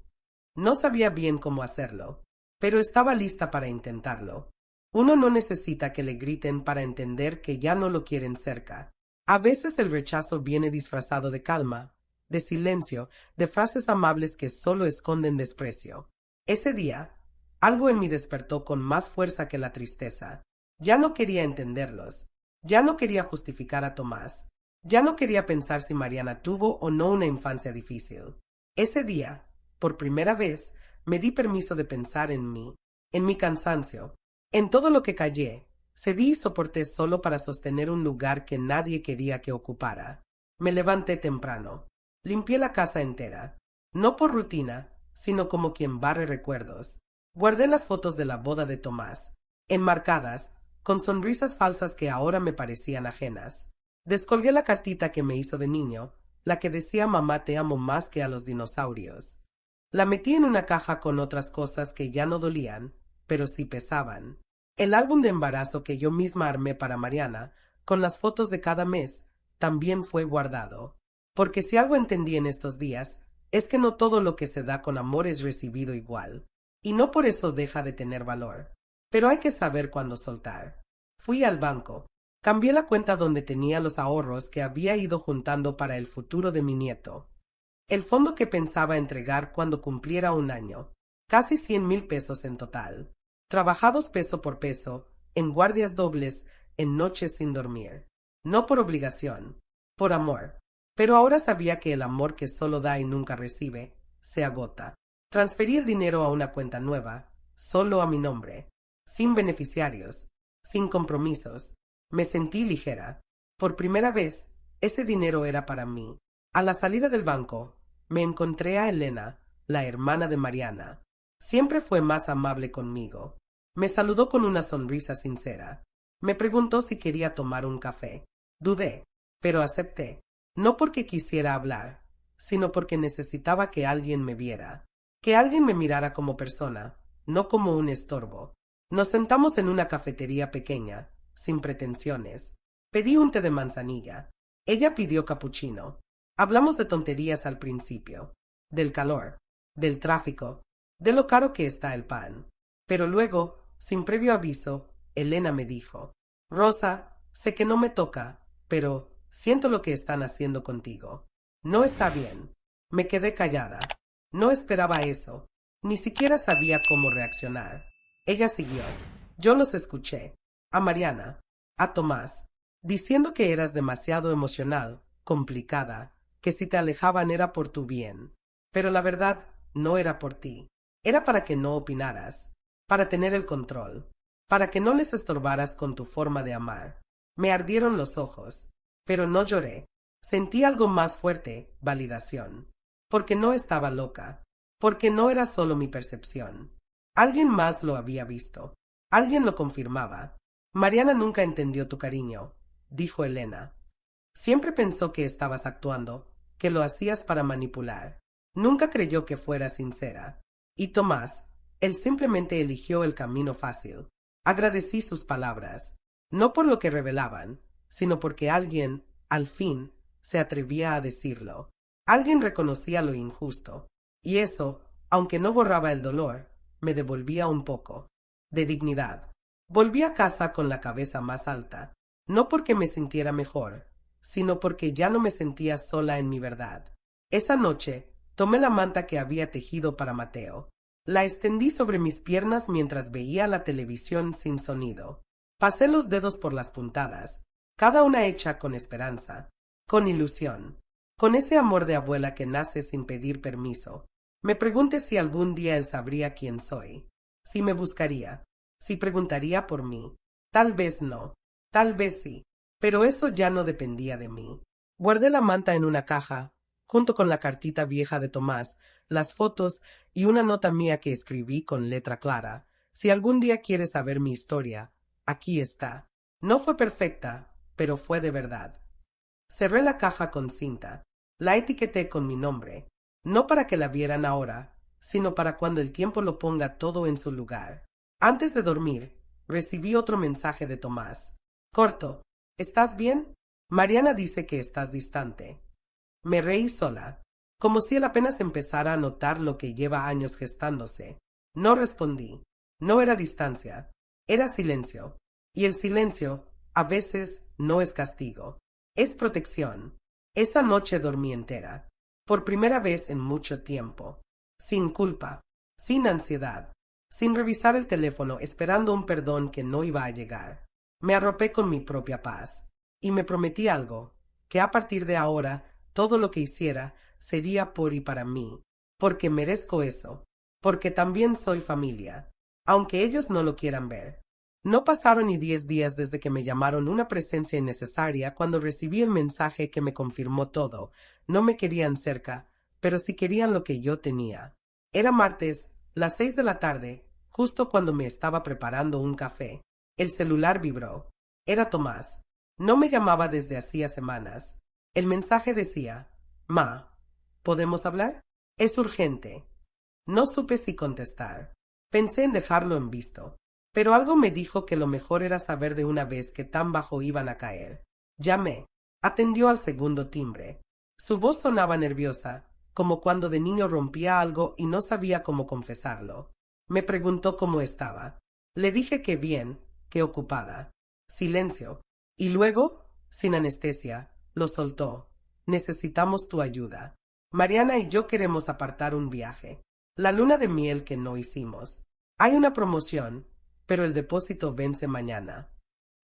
No sabía bien cómo hacerlo, pero estaba lista para intentarlo. Uno no necesita que le griten para entender que ya no lo quieren cerca. A veces el rechazo viene disfrazado de calma, de silencio, de frases amables que solo esconden desprecio. Ese día, algo en mí despertó con más fuerza que la tristeza. Ya no quería entenderlos. Ya no quería justificar a Tomás. Ya no quería pensar si Mariana tuvo o no una infancia difícil. Ese día, por primera vez, me di permiso de pensar en mi cansancio, en todo lo que callé. Cedí y soporté solo para sostener un lugar que nadie quería que ocupara. Me levanté temprano. Limpié la casa entera. No por rutina, sino como quien barre recuerdos. Guardé las fotos de la boda de Tomás, enmarcadas, con sonrisas falsas que ahora me parecían ajenas. Descolgué la cartita que me hizo de niño, la que decía mamá te amo más que a los dinosaurios. La metí en una caja con otras cosas que ya no dolían, pero sí pesaban. El álbum de embarazo que yo misma armé para Mariana, con las fotos de cada mes, también fue guardado. Porque si algo entendí en estos días, es que no todo lo que se da con amor es recibido igual. Y no por eso deja de tener valor. Pero hay que saber cuándo soltar. Fui al banco. Cambié la cuenta donde tenía los ahorros que había ido juntando para el futuro de mi nieto. El fondo que pensaba entregar cuando cumpliera un año. Casi 100,000 pesos en total. Trabajados peso por peso, en guardias dobles, en noches sin dormir. No por obligación, por amor. Pero ahora sabía que el amor que solo da y nunca recibe, se agota. Transferí el dinero a una cuenta nueva, solo a mi nombre, sin beneficiarios, sin compromisos. Me sentí ligera. Por primera vez, ese dinero era para mí. A la salida del banco, me encontré a Elena, la hermana de Mariana. Siempre fue más amable conmigo. Me saludó con una sonrisa sincera. Me preguntó si quería tomar un café. Dudé, pero acepté. No porque quisiera hablar, sino porque necesitaba que alguien me viera. Que alguien me mirara como persona, no como un estorbo. Nos sentamos en una cafetería pequeña, sin pretensiones. Pedí un té de manzanilla. Ella pidió capuchino. Hablamos de tonterías al principio. Del calor, del tráfico, de lo caro que está el pan. Pero luego, sin previo aviso, Elena me dijo: Rosa, sé que no me toca, pero siento lo que están haciendo contigo. No está bien. Me quedé callada. No esperaba eso. Ni siquiera sabía cómo reaccionar. Ella siguió. Yo los escuché. A Mariana, a Tomás, diciendo que eras demasiado emocional, complicada, que si te alejaban era por tu bien. Pero la verdad, no era por ti. Era para que no opinaras, para tener el control, para que no les estorbaras con tu forma de amar. Me ardieron los ojos, pero no lloré. Sentí algo más fuerte, validación. Porque no estaba loca, porque no era solo mi percepción. Alguien más lo había visto. Alguien lo confirmaba. Mariana nunca entendió tu cariño, dijo Elena. Siempre pensó que estabas actuando, que lo hacías para manipular. Nunca creyó que fueras sincera. Y Tomás, él simplemente eligió el camino fácil. Agradecí sus palabras, no por lo que revelaban, sino porque alguien, al fin, se atrevía a decirlo. Alguien reconocía lo injusto, y eso, aunque no borraba el dolor, me devolvía un poco de dignidad. Volví a casa con la cabeza más alta, no porque me sintiera mejor, sino porque ya no me sentía sola en mi verdad. Esa noche, tomé la manta que había tejido para Mateo. La extendí sobre mis piernas mientras veía la televisión sin sonido. Pasé los dedos por las puntadas, cada una hecha con esperanza, con ilusión, con ese amor de abuela que nace sin pedir permiso. Me pregunté si algún día él sabría quién soy, si me buscaría, si preguntaría por mí. Tal vez no, tal vez sí, pero eso ya no dependía de mí. Guardé la manta en una caja, junto con la cartita vieja de Tomás, las fotos y una nota mía que escribí con letra clara. Si algún día quieres saber mi historia, aquí está. No fue perfecta, pero fue de verdad. Cerré la caja con cinta. La etiqueté con mi nombre, no para que la vieran ahora, sino para cuando el tiempo lo ponga todo en su lugar. Antes de dormir, recibí otro mensaje de Tomás. Corto. ¿Estás bien? Mariana dice que estás distante. Me reí sola. como si él apenas empezara a notar lo que lleva años gestándose. No respondí. No era distancia, era silencio. Y el silencio, a veces, no es castigo, es protección. Esa noche dormí entera, por primera vez en mucho tiempo, sin culpa, sin ansiedad, sin revisar el teléfono esperando un perdón que no iba a llegar. Me arropé con mi propia paz, y me prometí algo, que a partir de ahora todo lo que hiciera sería por y para mí, porque merezco eso, porque también soy familia, aunque ellos no lo quieran ver. No pasaron ni 10 días desde que me llamaron una presencia innecesaria cuando recibí el mensaje que me confirmó todo. No me querían cerca, pero sí querían lo que yo tenía. Era martes, las 6 de la tarde, justo cuando me estaba preparando un café. El celular vibró. Era Tomás. No me llamaba desde hacía semanas. El mensaje decía: Ma, ¿podemos hablar? Es urgente. No supe si contestar. Pensé en dejarlo en visto, pero algo me dijo que lo mejor era saber de una vez que tan bajo iban a caer. Llamé. Atendió al segundo timbre. Su voz sonaba nerviosa, como cuando de niño rompía algo y no sabía cómo confesarlo. Me preguntó cómo estaba. Le dije que bien, que ocupada. Silencio. Y luego, sin anestesia, lo soltó. Necesitamos tu ayuda. Mariana y yo queremos apartar un viaje. La luna de miel que no hicimos. Hay una promoción, pero el depósito vence mañana.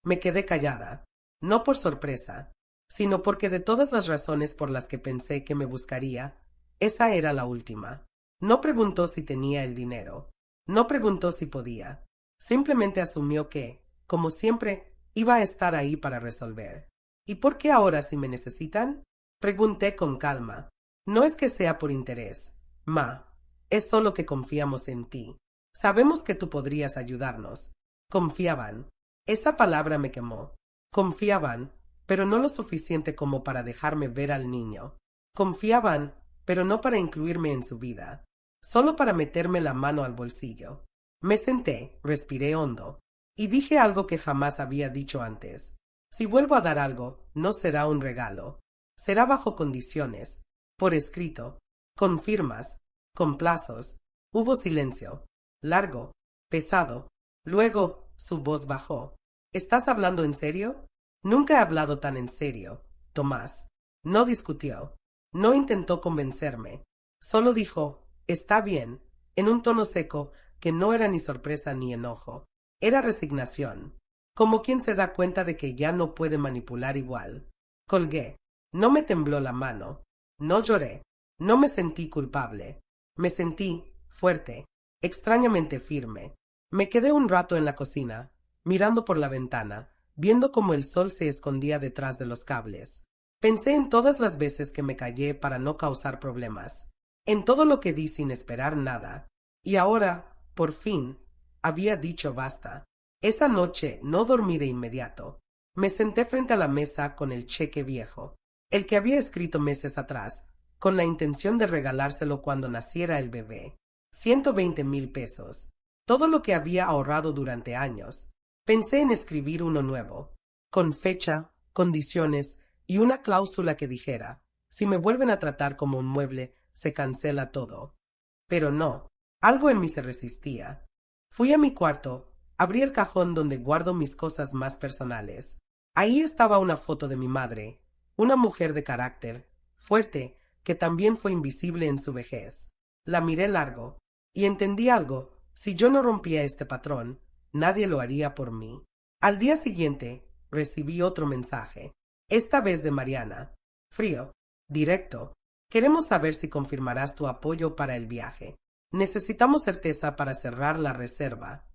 Me quedé callada, no por sorpresa, sino porque de todas las razones por las que pensé que me buscaría, esa era la última. No preguntó si tenía el dinero, no preguntó si podía, simplemente asumió que, como siempre, iba a estar ahí para resolver. ¿Y por qué ahora si me necesitan? Pregunté con calma. No es que sea por interés, Ma, es solo que confiamos en ti. Sabemos que tú podrías ayudarnos. Confiaban. Esa palabra me quemó. Confiaban, pero no lo suficiente como para dejarme ver al niño. Confiaban, pero no para incluirme en su vida. Solo para meterme la mano al bolsillo. Me senté, respiré hondo, y dije algo que jamás había dicho antes. Si vuelvo a dar algo, no será un regalo. Será bajo condiciones, por escrito, con firmas, con plazos. Hubo silencio, largo, pesado. Luego, su voz bajó. ¿Estás hablando en serio? Nunca he hablado tan en serio, Tomás. No discutió. No intentó convencerme. Solo dijo: está bien, en un tono seco que no era ni sorpresa ni enojo. Era resignación. Como quien se da cuenta de que ya no puede manipular igual. Colgué. No me tembló la mano. No lloré. No me sentí culpable. Me sentí fuerte, extrañamente firme. Me quedé un rato en la cocina, mirando por la ventana, viendo cómo el sol se escondía detrás de los cables. Pensé en todas las veces que me callé para no causar problemas, en todo lo que di sin esperar nada. Y ahora, por fin, había dicho basta. Esa noche no dormí de inmediato. Me senté frente a la mesa con el cheque viejo, el que había escrito meses atrás, con la intención de regalárselo cuando naciera el bebé. 120,000 pesos. Todo lo que había ahorrado durante años. Pensé en escribir uno nuevo, con fecha, condiciones y una cláusula que dijera: si me vuelven a tratar como un mueble, se cancela todo. Pero no, algo en mí se resistía. Fui a mi cuarto, abrí el cajón donde guardo mis cosas más personales. Ahí estaba una foto de mi madre, una mujer de carácter, fuerte, que también fue invisible en su vejez. La miré largo, y entendí algo: si yo no rompía este patrón, nadie lo haría por mí. Al día siguiente, recibí otro mensaje, esta vez de Mariana. Frío, directo. Queremos saber si confirmarás tu apoyo para el viaje. Necesitamos certeza para cerrar la reserva.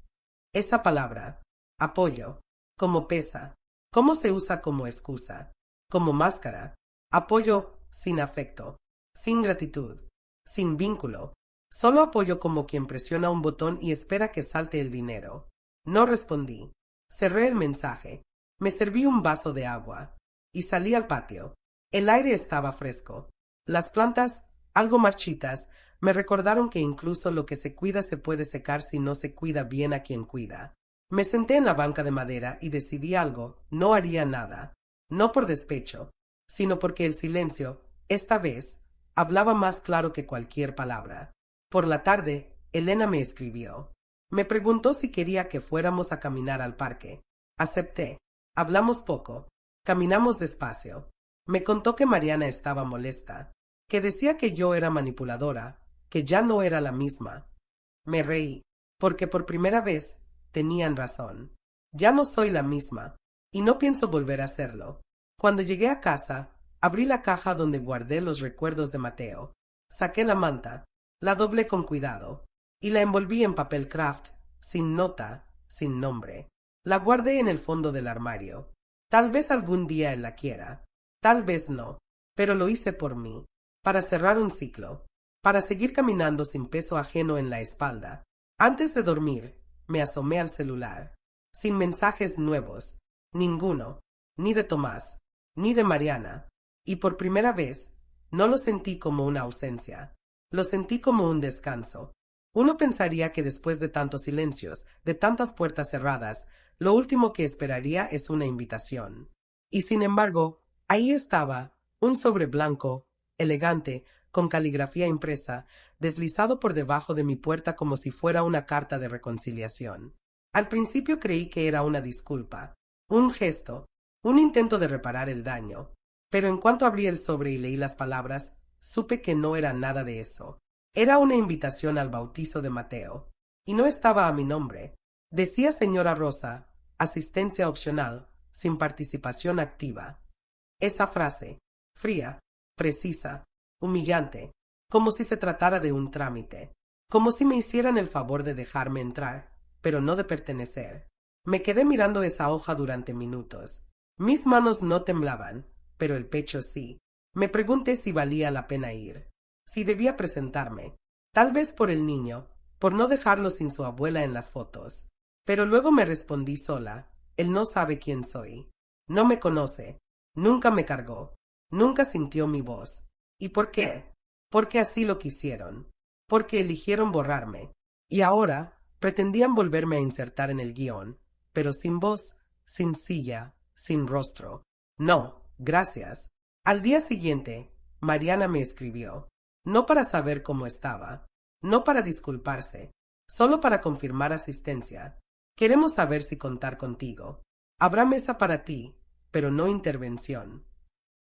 Esa palabra, apoyo, como pesa, cómo se usa como excusa, como máscara. Apoyo sin afecto, sin gratitud, sin vínculo. Solo apoyo como quien presiona un botón y espera que salte el dinero. No respondí. Cerré el mensaje. Me serví un vaso de agua y salí al patio. El aire estaba fresco. Las plantas, algo marchitas, me recordaron que incluso lo que se cuida se puede secar si no se cuida bien a quien cuida. Me senté en la banca de madera y decidí algo: no haría nada. No por despecho, sino porque el silencio, esta vez, Hablaba más claro que cualquier palabra. Por la tarde, Elena me escribió. Me preguntó si quería que fuéramos a caminar al parque. Acepté. Hablamos poco. Caminamos despacio. Me contó que Mariana estaba molesta, que decía que yo era manipuladora, que ya no era la misma. Me reí, porque por primera vez tenían razón. Ya no soy la misma, y no pienso volver a serlo. Cuando llegué a casa, abrí la caja donde guardé los recuerdos de Mateo. Saqué la manta, la doblé con cuidado, y la envolví en papel craft, sin nota, sin nombre. La guardé en el fondo del armario. Tal vez algún día él la quiera, tal vez no, pero lo hice por mí, para cerrar un ciclo, para seguir caminando sin peso ajeno en la espalda. Antes de dormir, me asomé al celular, sin mensajes nuevos, ninguno, ni de Tomás, ni de Mariana, y por primera vez, no lo sentí como una ausencia, lo sentí como un descanso. Uno pensaría que después de tantos silencios, de tantas puertas cerradas, lo último que esperaría es una invitación. Y sin embargo, ahí estaba, un sobre blanco, elegante, con caligrafía impresa, deslizado por debajo de mi puerta como si fuera una carta de reconciliación. Al principio creí que era una disculpa, un gesto, un intento de reparar el daño, pero en cuanto abrí el sobre y leí las palabras, supe que no era nada de eso. Era una invitación al bautizo de Mateo, y no estaba a mi nombre. Decía señora Rosa, asistencia opcional, sin participación activa. Esa frase, fría, precisa, humillante, como si se tratara de un trámite, como si me hicieran el favor de dejarme entrar, pero no de pertenecer. Me quedé mirando esa hoja durante minutos. Mis manos no temblaban, pero el pecho sí. Me pregunté si valía la pena ir, si debía presentarme, tal vez por el niño, por no dejarlo sin su abuela en las fotos. Pero luego me respondí sola, él no sabe quién soy, no me conoce, nunca me cargó, nunca sintió mi voz. ¿Y por qué? Porque así lo quisieron, porque eligieron borrarme, y ahora pretendían volverme a insertar en el guión, pero sin voz, sin silla, sin rostro. No, gracias. Al día siguiente, Mariana me escribió, no para saber cómo estaba, no para disculparse, solo para confirmar asistencia. Queremos saber si contar contigo. Habrá mesa para ti, pero no intervención.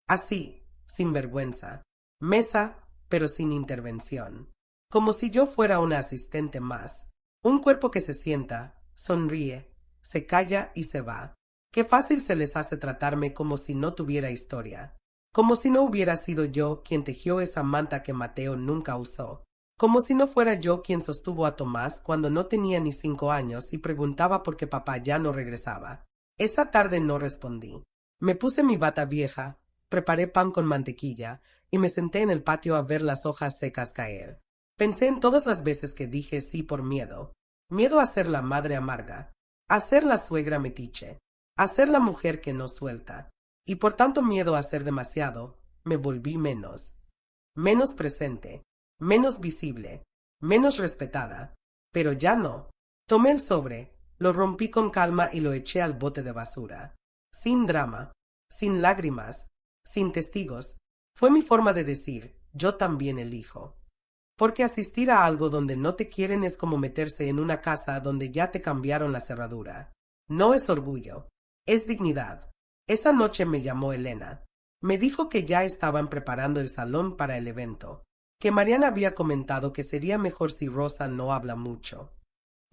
Así, sin vergüenza. Mesa, pero sin intervención. Como si yo fuera una asistente más. Un cuerpo que se sienta, sonríe, se calla y se va. Qué fácil se les hace tratarme como si no tuviera historia. Como si no hubiera sido yo quien tejió esa manta que Mateo nunca usó. Como si no fuera yo quien sostuvo a Tomás cuando no tenía ni 5 años y preguntaba por qué papá ya no regresaba. Esa tarde no respondí. Me puse mi bata vieja, preparé pan con mantequilla y me senté en el patio a ver las hojas secas caer. Pensé en todas las veces que dije sí por miedo. Miedo a ser la madre amarga, a ser la suegra metiche, a ser la mujer que no suelta. Y por tanto miedo a ser demasiado, me volví menos. Menos presente, menos visible, menos respetada. Pero ya no. Tomé el sobre, lo rompí con calma y lo eché al bote de basura. Sin drama, sin lágrimas, sin testigos. Fue mi forma de decir, yo también elijo. Porque asistir a algo donde no te quieren es como meterse en una casa donde ya te cambiaron la cerradura. No es orgullo, es dignidad. Esa noche me llamó Elena. Me dijo que ya estaban preparando el salón para el evento, que Mariana había comentado que sería mejor si Rosa no habla mucho.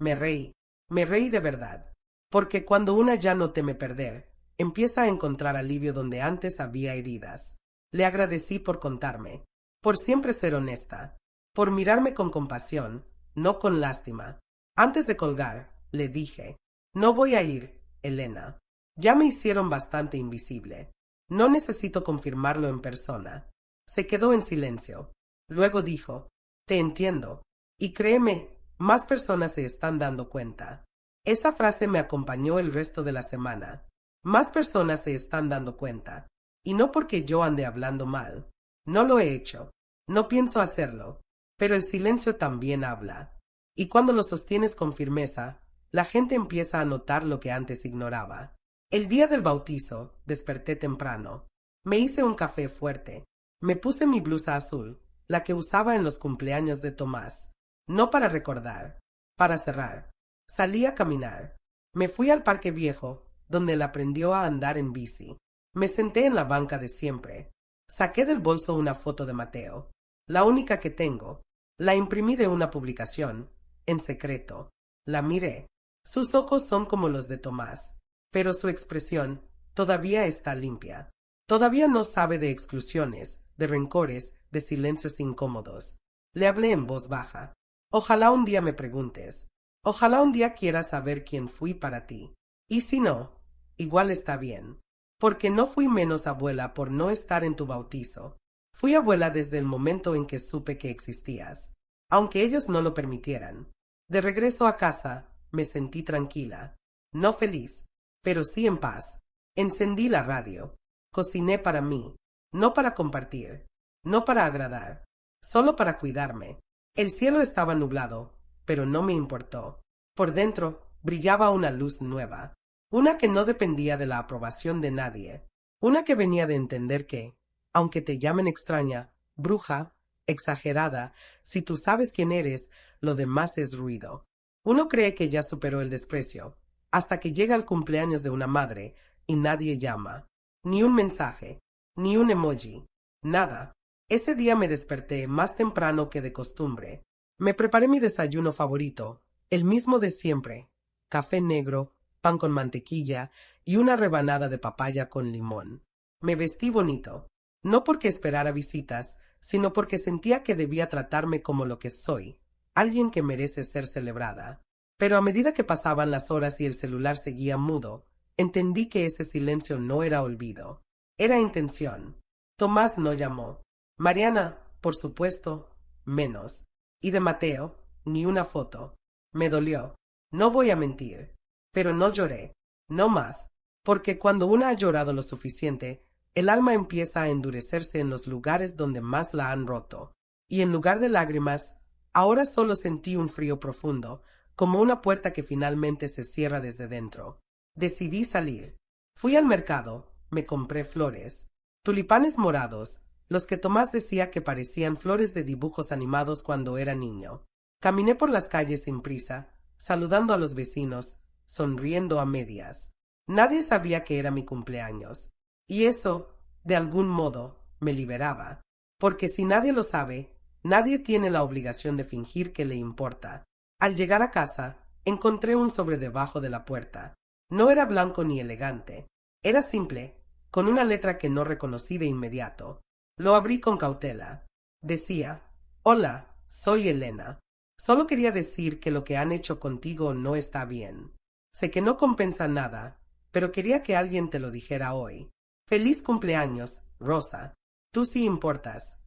Me reí de verdad, porque cuando una ya no teme perder, empieza a encontrar alivio donde antes había heridas. Le agradecí por contarme, por siempre ser honesta, por mirarme con compasión, no con lástima. Antes de colgar, le dije, no voy a ir, Elena. Ya me hicieron bastante invisible. No necesito confirmarlo en persona. Se quedó en silencio. Luego dijo, te entiendo. Y créeme, más personas se están dando cuenta. Esa frase me acompañó el resto de la semana. Más personas se están dando cuenta. Y no porque yo ande hablando mal. No lo he hecho. No pienso hacerlo. Pero el silencio también habla. Y cuando lo sostienes con firmeza, la gente empieza a notar lo que antes ignoraba. El día del bautizo, desperté temprano. Me hice un café fuerte. Me puse mi blusa azul, la que usaba en los cumpleaños de Tomás. No para recordar, para cerrar. Salí a caminar. Me fui al parque viejo, donde él aprendió a andar en bici. Me senté en la banca de siempre. Saqué del bolso una foto de Mateo, la única que tengo. La imprimí de una publicación, en secreto. La miré. Sus ojos son como los de Tomás, pero su expresión todavía está limpia. Todavía no sabe de exclusiones, de rencores, de silencios incómodos. Le hablé en voz baja. Ojalá un día me preguntes. Ojalá un día quieras saber quién fui para ti. Y si no, igual está bien. Porque no fui menos abuela por no estar en tu bautizo. Fui abuela desde el momento en que supe que existías, aunque ellos no lo permitieran. De regreso a casa, me sentí tranquila. No feliz, pero sí en paz. Encendí la radio. Cociné para mí, no para compartir, no para agradar, solo para cuidarme. El cielo estaba nublado, pero no me importó. Por dentro brillaba una luz nueva, una que no dependía de la aprobación de nadie, una que venía de entender que, aunque te llamen extraña, bruja, exagerada, si tú sabes quién eres, lo demás es ruido. Uno cree que ya superó el desprecio, hasta que llega el cumpleaños de una madre y nadie llama. Ni un mensaje, ni un emoji, nada. Ese día me desperté más temprano que de costumbre. Me preparé mi desayuno favorito, el mismo de siempre: café negro, pan con mantequilla y una rebanada de papaya con limón. Me vestí bonito, no porque esperara visitas, sino porque sentía que debía tratarme como lo que soy, alguien que merece ser celebrada. Pero a medida que pasaban las horas y el celular seguía mudo, entendí que ese silencio no era olvido, era intención. Tomás no llamó. Mariana, por supuesto, menos. Y de Mateo, ni una foto. Me dolió. No voy a mentir. Pero no lloré. No más. Porque cuando una ha llorado lo suficiente, el alma empieza a endurecerse en los lugares donde más la han roto. Y en lugar de lágrimas, ahora solo sentí un frío profundo, como una puerta que finalmente se cierra desde dentro. Decidí salir. Fui al mercado, me compré flores, tulipanes morados, los que Tomás decía que parecían flores de dibujos animados cuando era niño. Caminé por las calles sin prisa, saludando a los vecinos, sonriendo a medias. Nadie sabía que era mi cumpleaños, y eso, de algún modo, me liberaba, porque si nadie lo sabe, nadie tiene la obligación de fingir que le importa. Al llegar a casa, encontré un sobre debajo de la puerta. No era blanco ni elegante, era simple, con una letra que no reconocí de inmediato. Lo abrí con cautela. Decía: Hola, soy Elena. Solo quería decir que lo que han hecho contigo no está bien. Sé que no compensa nada, pero quería que alguien te lo dijera hoy. Feliz cumpleaños, Rosa. Tú sí importas.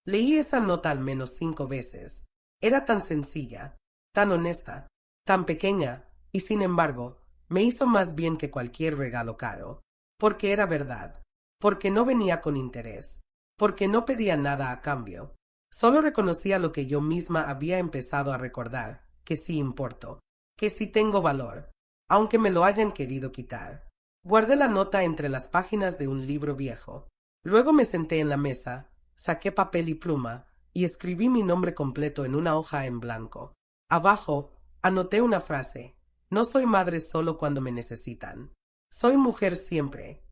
Leí esa nota al menos 5 veces. Era tan sencilla, tan honesta, tan pequeña, y sin embargo, me hizo más bien que cualquier regalo caro. Porque era verdad, porque no venía con interés, porque no pedía nada a cambio. Solo reconocía lo que yo misma había empezado a recordar, que sí importo, que sí tengo valor, aunque me lo hayan querido quitar. Guardé la nota entre las páginas de un libro viejo. Luego me senté en la mesa, saqué papel y pluma, y escribí mi nombre completo en una hoja en blanco. Abajo, anoté una frase: no soy madre solo cuando me necesitan. Soy mujer siempre.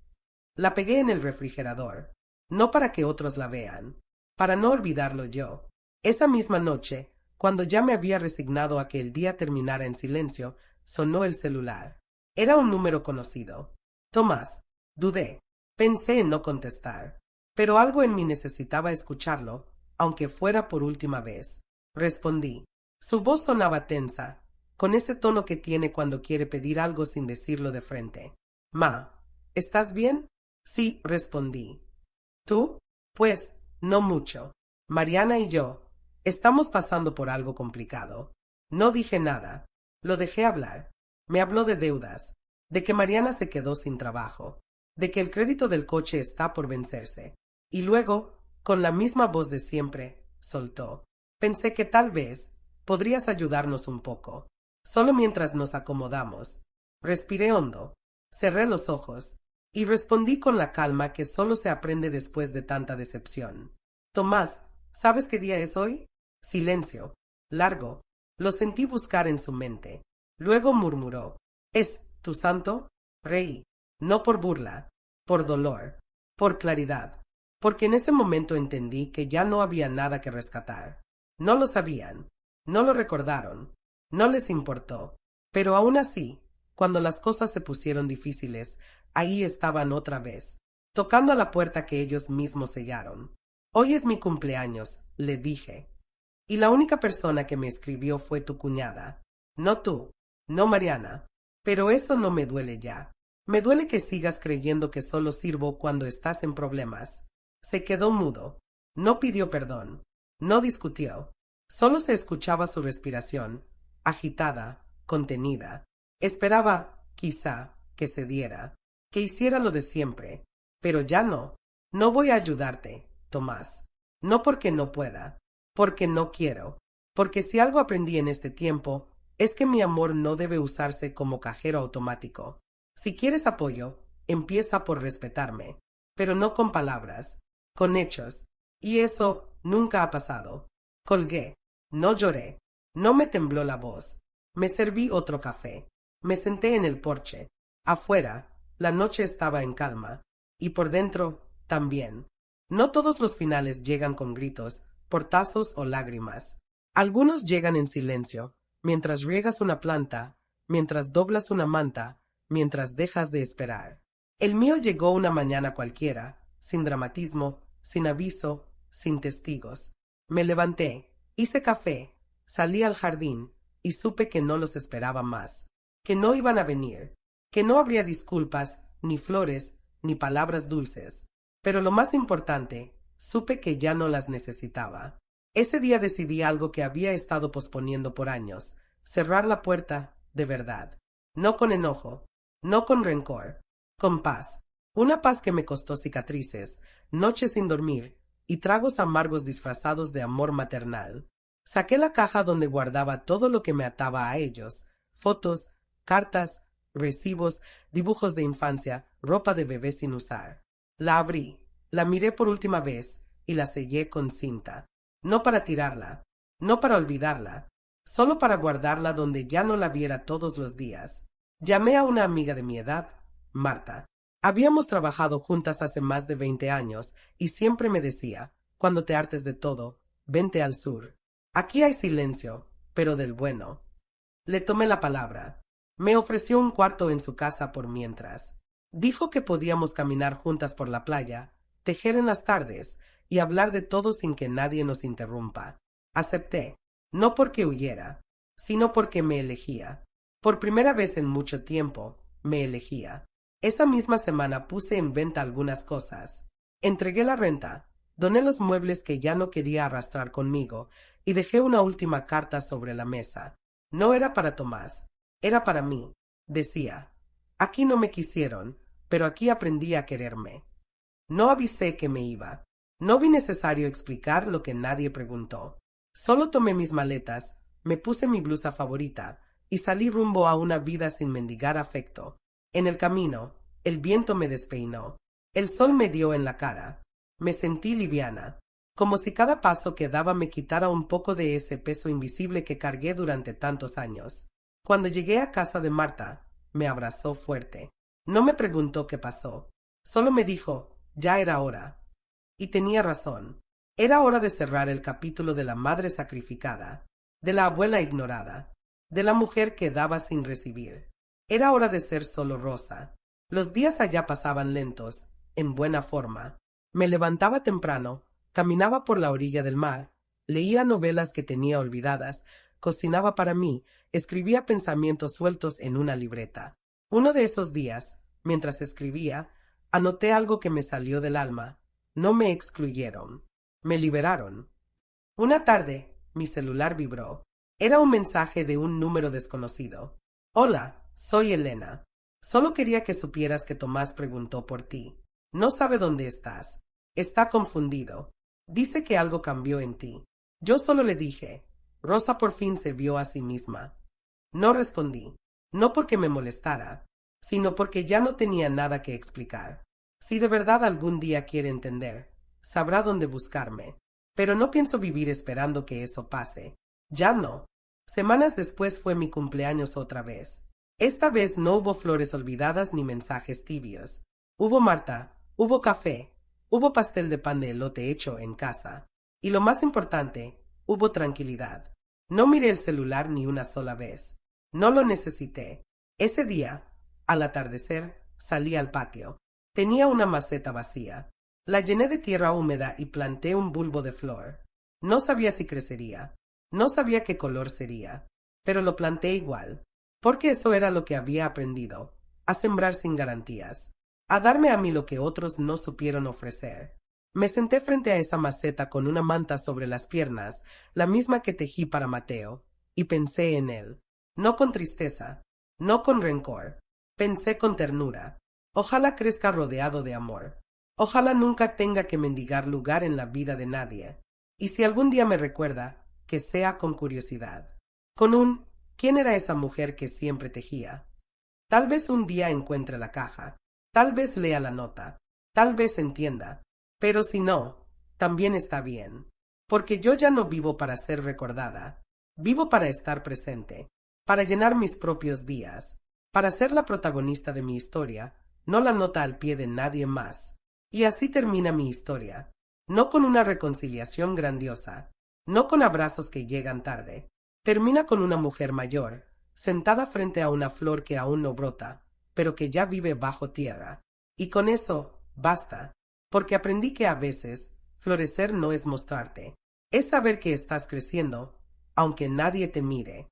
La pegué en el refrigerador, no para que otros la vean, para no olvidarlo yo. Esa misma noche, cuando ya me había resignado a que el día terminara en silencio, sonó el celular. Era un número conocido. Tomás. Dudé. Pensé en no contestar. Pero algo en mí necesitaba escucharlo, aunque fuera por última vez. Respondí. Su voz sonaba tensa, con ese tono que tiene cuando quiere pedir algo sin decirlo de frente. Ma, ¿estás bien? Sí, respondí. ¿Tú? Pues, no mucho. Mariana y yo estamos pasando por algo complicado. No dije nada. Lo dejé hablar. Me habló de deudas, de que Mariana se quedó sin trabajo, de que el crédito del coche está por vencerse. Y luego, con la misma voz de siempre, soltó: pensé que tal vez podrías ayudarnos un poco, solo mientras nos acomodamos. Respiré hondo, cerré los ojos y respondí con la calma que solo se aprende después de tanta decepción. Tomás, ¿Sabes qué día es hoy? Silencio. Largo. Lo sentí buscar en su mente. Luego murmuró. ¿Es tu santo? Reí. No por burla, por dolor, por claridad, porque en ese momento entendí que ya no había nada que rescatar. No lo sabían, no lo recordaron, no les importó, pero aún así, cuando las cosas se pusieron difíciles, ahí estaban otra vez, tocando a la puerta que ellos mismos sellaron. Hoy es mi cumpleaños, le dije, y la única persona que me escribió fue tu cuñada, no tú, no Mariana, pero eso no me duele ya. Me duele que sigas creyendo que solo sirvo cuando estás en problemas. Se quedó mudo. No pidió perdón. No discutió. Solo se escuchaba su respiración, agitada, contenida. Esperaba, quizá, que cediera, que hiciera lo de siempre. Pero ya no. No voy a ayudarte, Tomás. No porque no pueda, porque no quiero. Porque si algo aprendí en este tiempo, es que mi amor no debe usarse como cajero automático. Si quieres apoyo, empieza por respetarme, pero no con palabras, con hechos. Y eso nunca ha pasado. Colgué. No lloré. No me tembló la voz. Me serví otro café. Me senté en el porche. Afuera, la noche estaba en calma. Y por dentro, también. No todos los finales llegan con gritos, portazos o lágrimas. Algunos llegan en silencio, mientras riegas una planta, mientras doblas una manta, mientras dejas de esperar. El mío llegó una mañana cualquiera, sin dramatismo, sin aviso, sin testigos. Me levanté, hice café, salí al jardín y supe que no los esperaba más, que no iban a venir, que no habría disculpas, ni flores, ni palabras dulces. Pero lo más importante, supe que ya no las necesitaba. Ese día decidí algo que había estado posponiendo por años, cerrar la puerta de verdad, no con enojo, no con rencor, con paz. Una paz que me costó cicatrices, noches sin dormir y tragos amargos disfrazados de amor maternal. Saqué la caja donde guardaba todo lo que me ataba a ellos: fotos, cartas, recibos, dibujos de infancia, ropa de bebé sin usar. La abrí, la miré por última vez y la sellé con cinta. No para tirarla, no para olvidarla, solo para guardarla donde ya no la viera todos los días. Llamé a una amiga de mi edad, Marta. Habíamos trabajado juntas hace más de 20 años y siempre me decía, cuando te hartes de todo, vente al sur. Aquí hay silencio, pero del bueno. Le tomé la palabra. Me ofreció un cuarto en su casa por mientras. Dijo que podíamos caminar juntas por la playa, tejer en las tardes y hablar de todo sin que nadie nos interrumpa. Acepté, no porque huyera, sino porque me elegía. Por primera vez en mucho tiempo, me elegía. Esa misma semana puse en venta algunas cosas. Entregué la renta, doné los muebles que ya no quería arrastrar conmigo y dejé una última carta sobre la mesa. No era para Tomás, era para mí. Decía, aquí no me quisieron, pero aquí aprendí a quererme. No avisé que me iba. No vi necesario explicar lo que nadie preguntó. Solo tomé mis maletas, me puse mi blusa favorita y salí rumbo a una vida sin mendigar afecto. En el camino, el viento me despeinó. El sol me dio en la cara. Me sentí liviana, como si cada paso que daba me quitara un poco de ese peso invisible que cargué durante tantos años. Cuando llegué a casa de Marta, me abrazó fuerte. No me preguntó qué pasó. Solo me dijo, ya era hora. Y tenía razón. Era hora de cerrar el capítulo de la madre sacrificada, de la abuela ignorada, de la mujer que daba sin recibir. Era hora de ser solo Rosa. Los días allá pasaban lentos, en buena forma. Me levantaba temprano, caminaba por la orilla del mar, leía novelas que tenía olvidadas, cocinaba para mí, escribía pensamientos sueltos en una libreta. Uno de esos días, mientras escribía, anoté algo que me salió del alma. No me excluyeron. Me liberaron. Una tarde, mi celular vibró. Era un mensaje de un número desconocido. Hola, soy Elena. Solo quería que supieras que Tomás preguntó por ti. No sabe dónde estás. Está confundido. Dice que algo cambió en ti. Yo solo le dije. Rosa por fin se vio a sí misma. No respondí. No porque me molestara, sino porque ya no tenía nada que explicar. Si de verdad algún día quiere entender, sabrá dónde buscarme. Pero no pienso vivir esperando que eso pase. Ya no. Semanas después fue mi cumpleaños otra vez. Esta vez no hubo flores olvidadas ni mensajes tibios. Hubo Marta, hubo café, hubo pastel de pan de elote hecho en casa. Y lo más importante, hubo tranquilidad. No miré el celular ni una sola vez. No lo necesité. Ese día, al atardecer, salí al patio. Tenía una maceta vacía. La llené de tierra húmeda y planté un bulbo de flor. No sabía si crecería. No sabía qué color sería. Pero lo planté igual. Porque eso era lo que había aprendido. A sembrar sin garantías. A darme a mí lo que otros no supieron ofrecer. Me senté frente a esa maceta con una manta sobre las piernas, la misma que tejí para Mateo, y pensé en él. No con tristeza, no con rencor. Pensé con ternura. Ojalá crezca rodeado de amor. Ojalá nunca tenga que mendigar lugar en la vida de nadie. Y si algún día me recuerda, que sea con curiosidad. Con un ¿quién era esa mujer que siempre tejía? Tal vez un día encuentre la caja. Tal vez lea la nota. Tal vez entienda. Pero si no, también está bien. Porque yo ya no vivo para ser recordada. Vivo para estar presente. Para llenar mis propios días. Para ser la protagonista de mi historia, no la nota al pie de nadie más. Y así termina mi historia. No con una reconciliación grandiosa. No con abrazos que llegan tarde. Termina con una mujer mayor, sentada frente a una flor que aún no brota, pero que ya vive bajo tierra. Y con eso, basta. Porque aprendí que a veces, florecer no es mostrarte. Es saber que estás creciendo, aunque nadie te mire.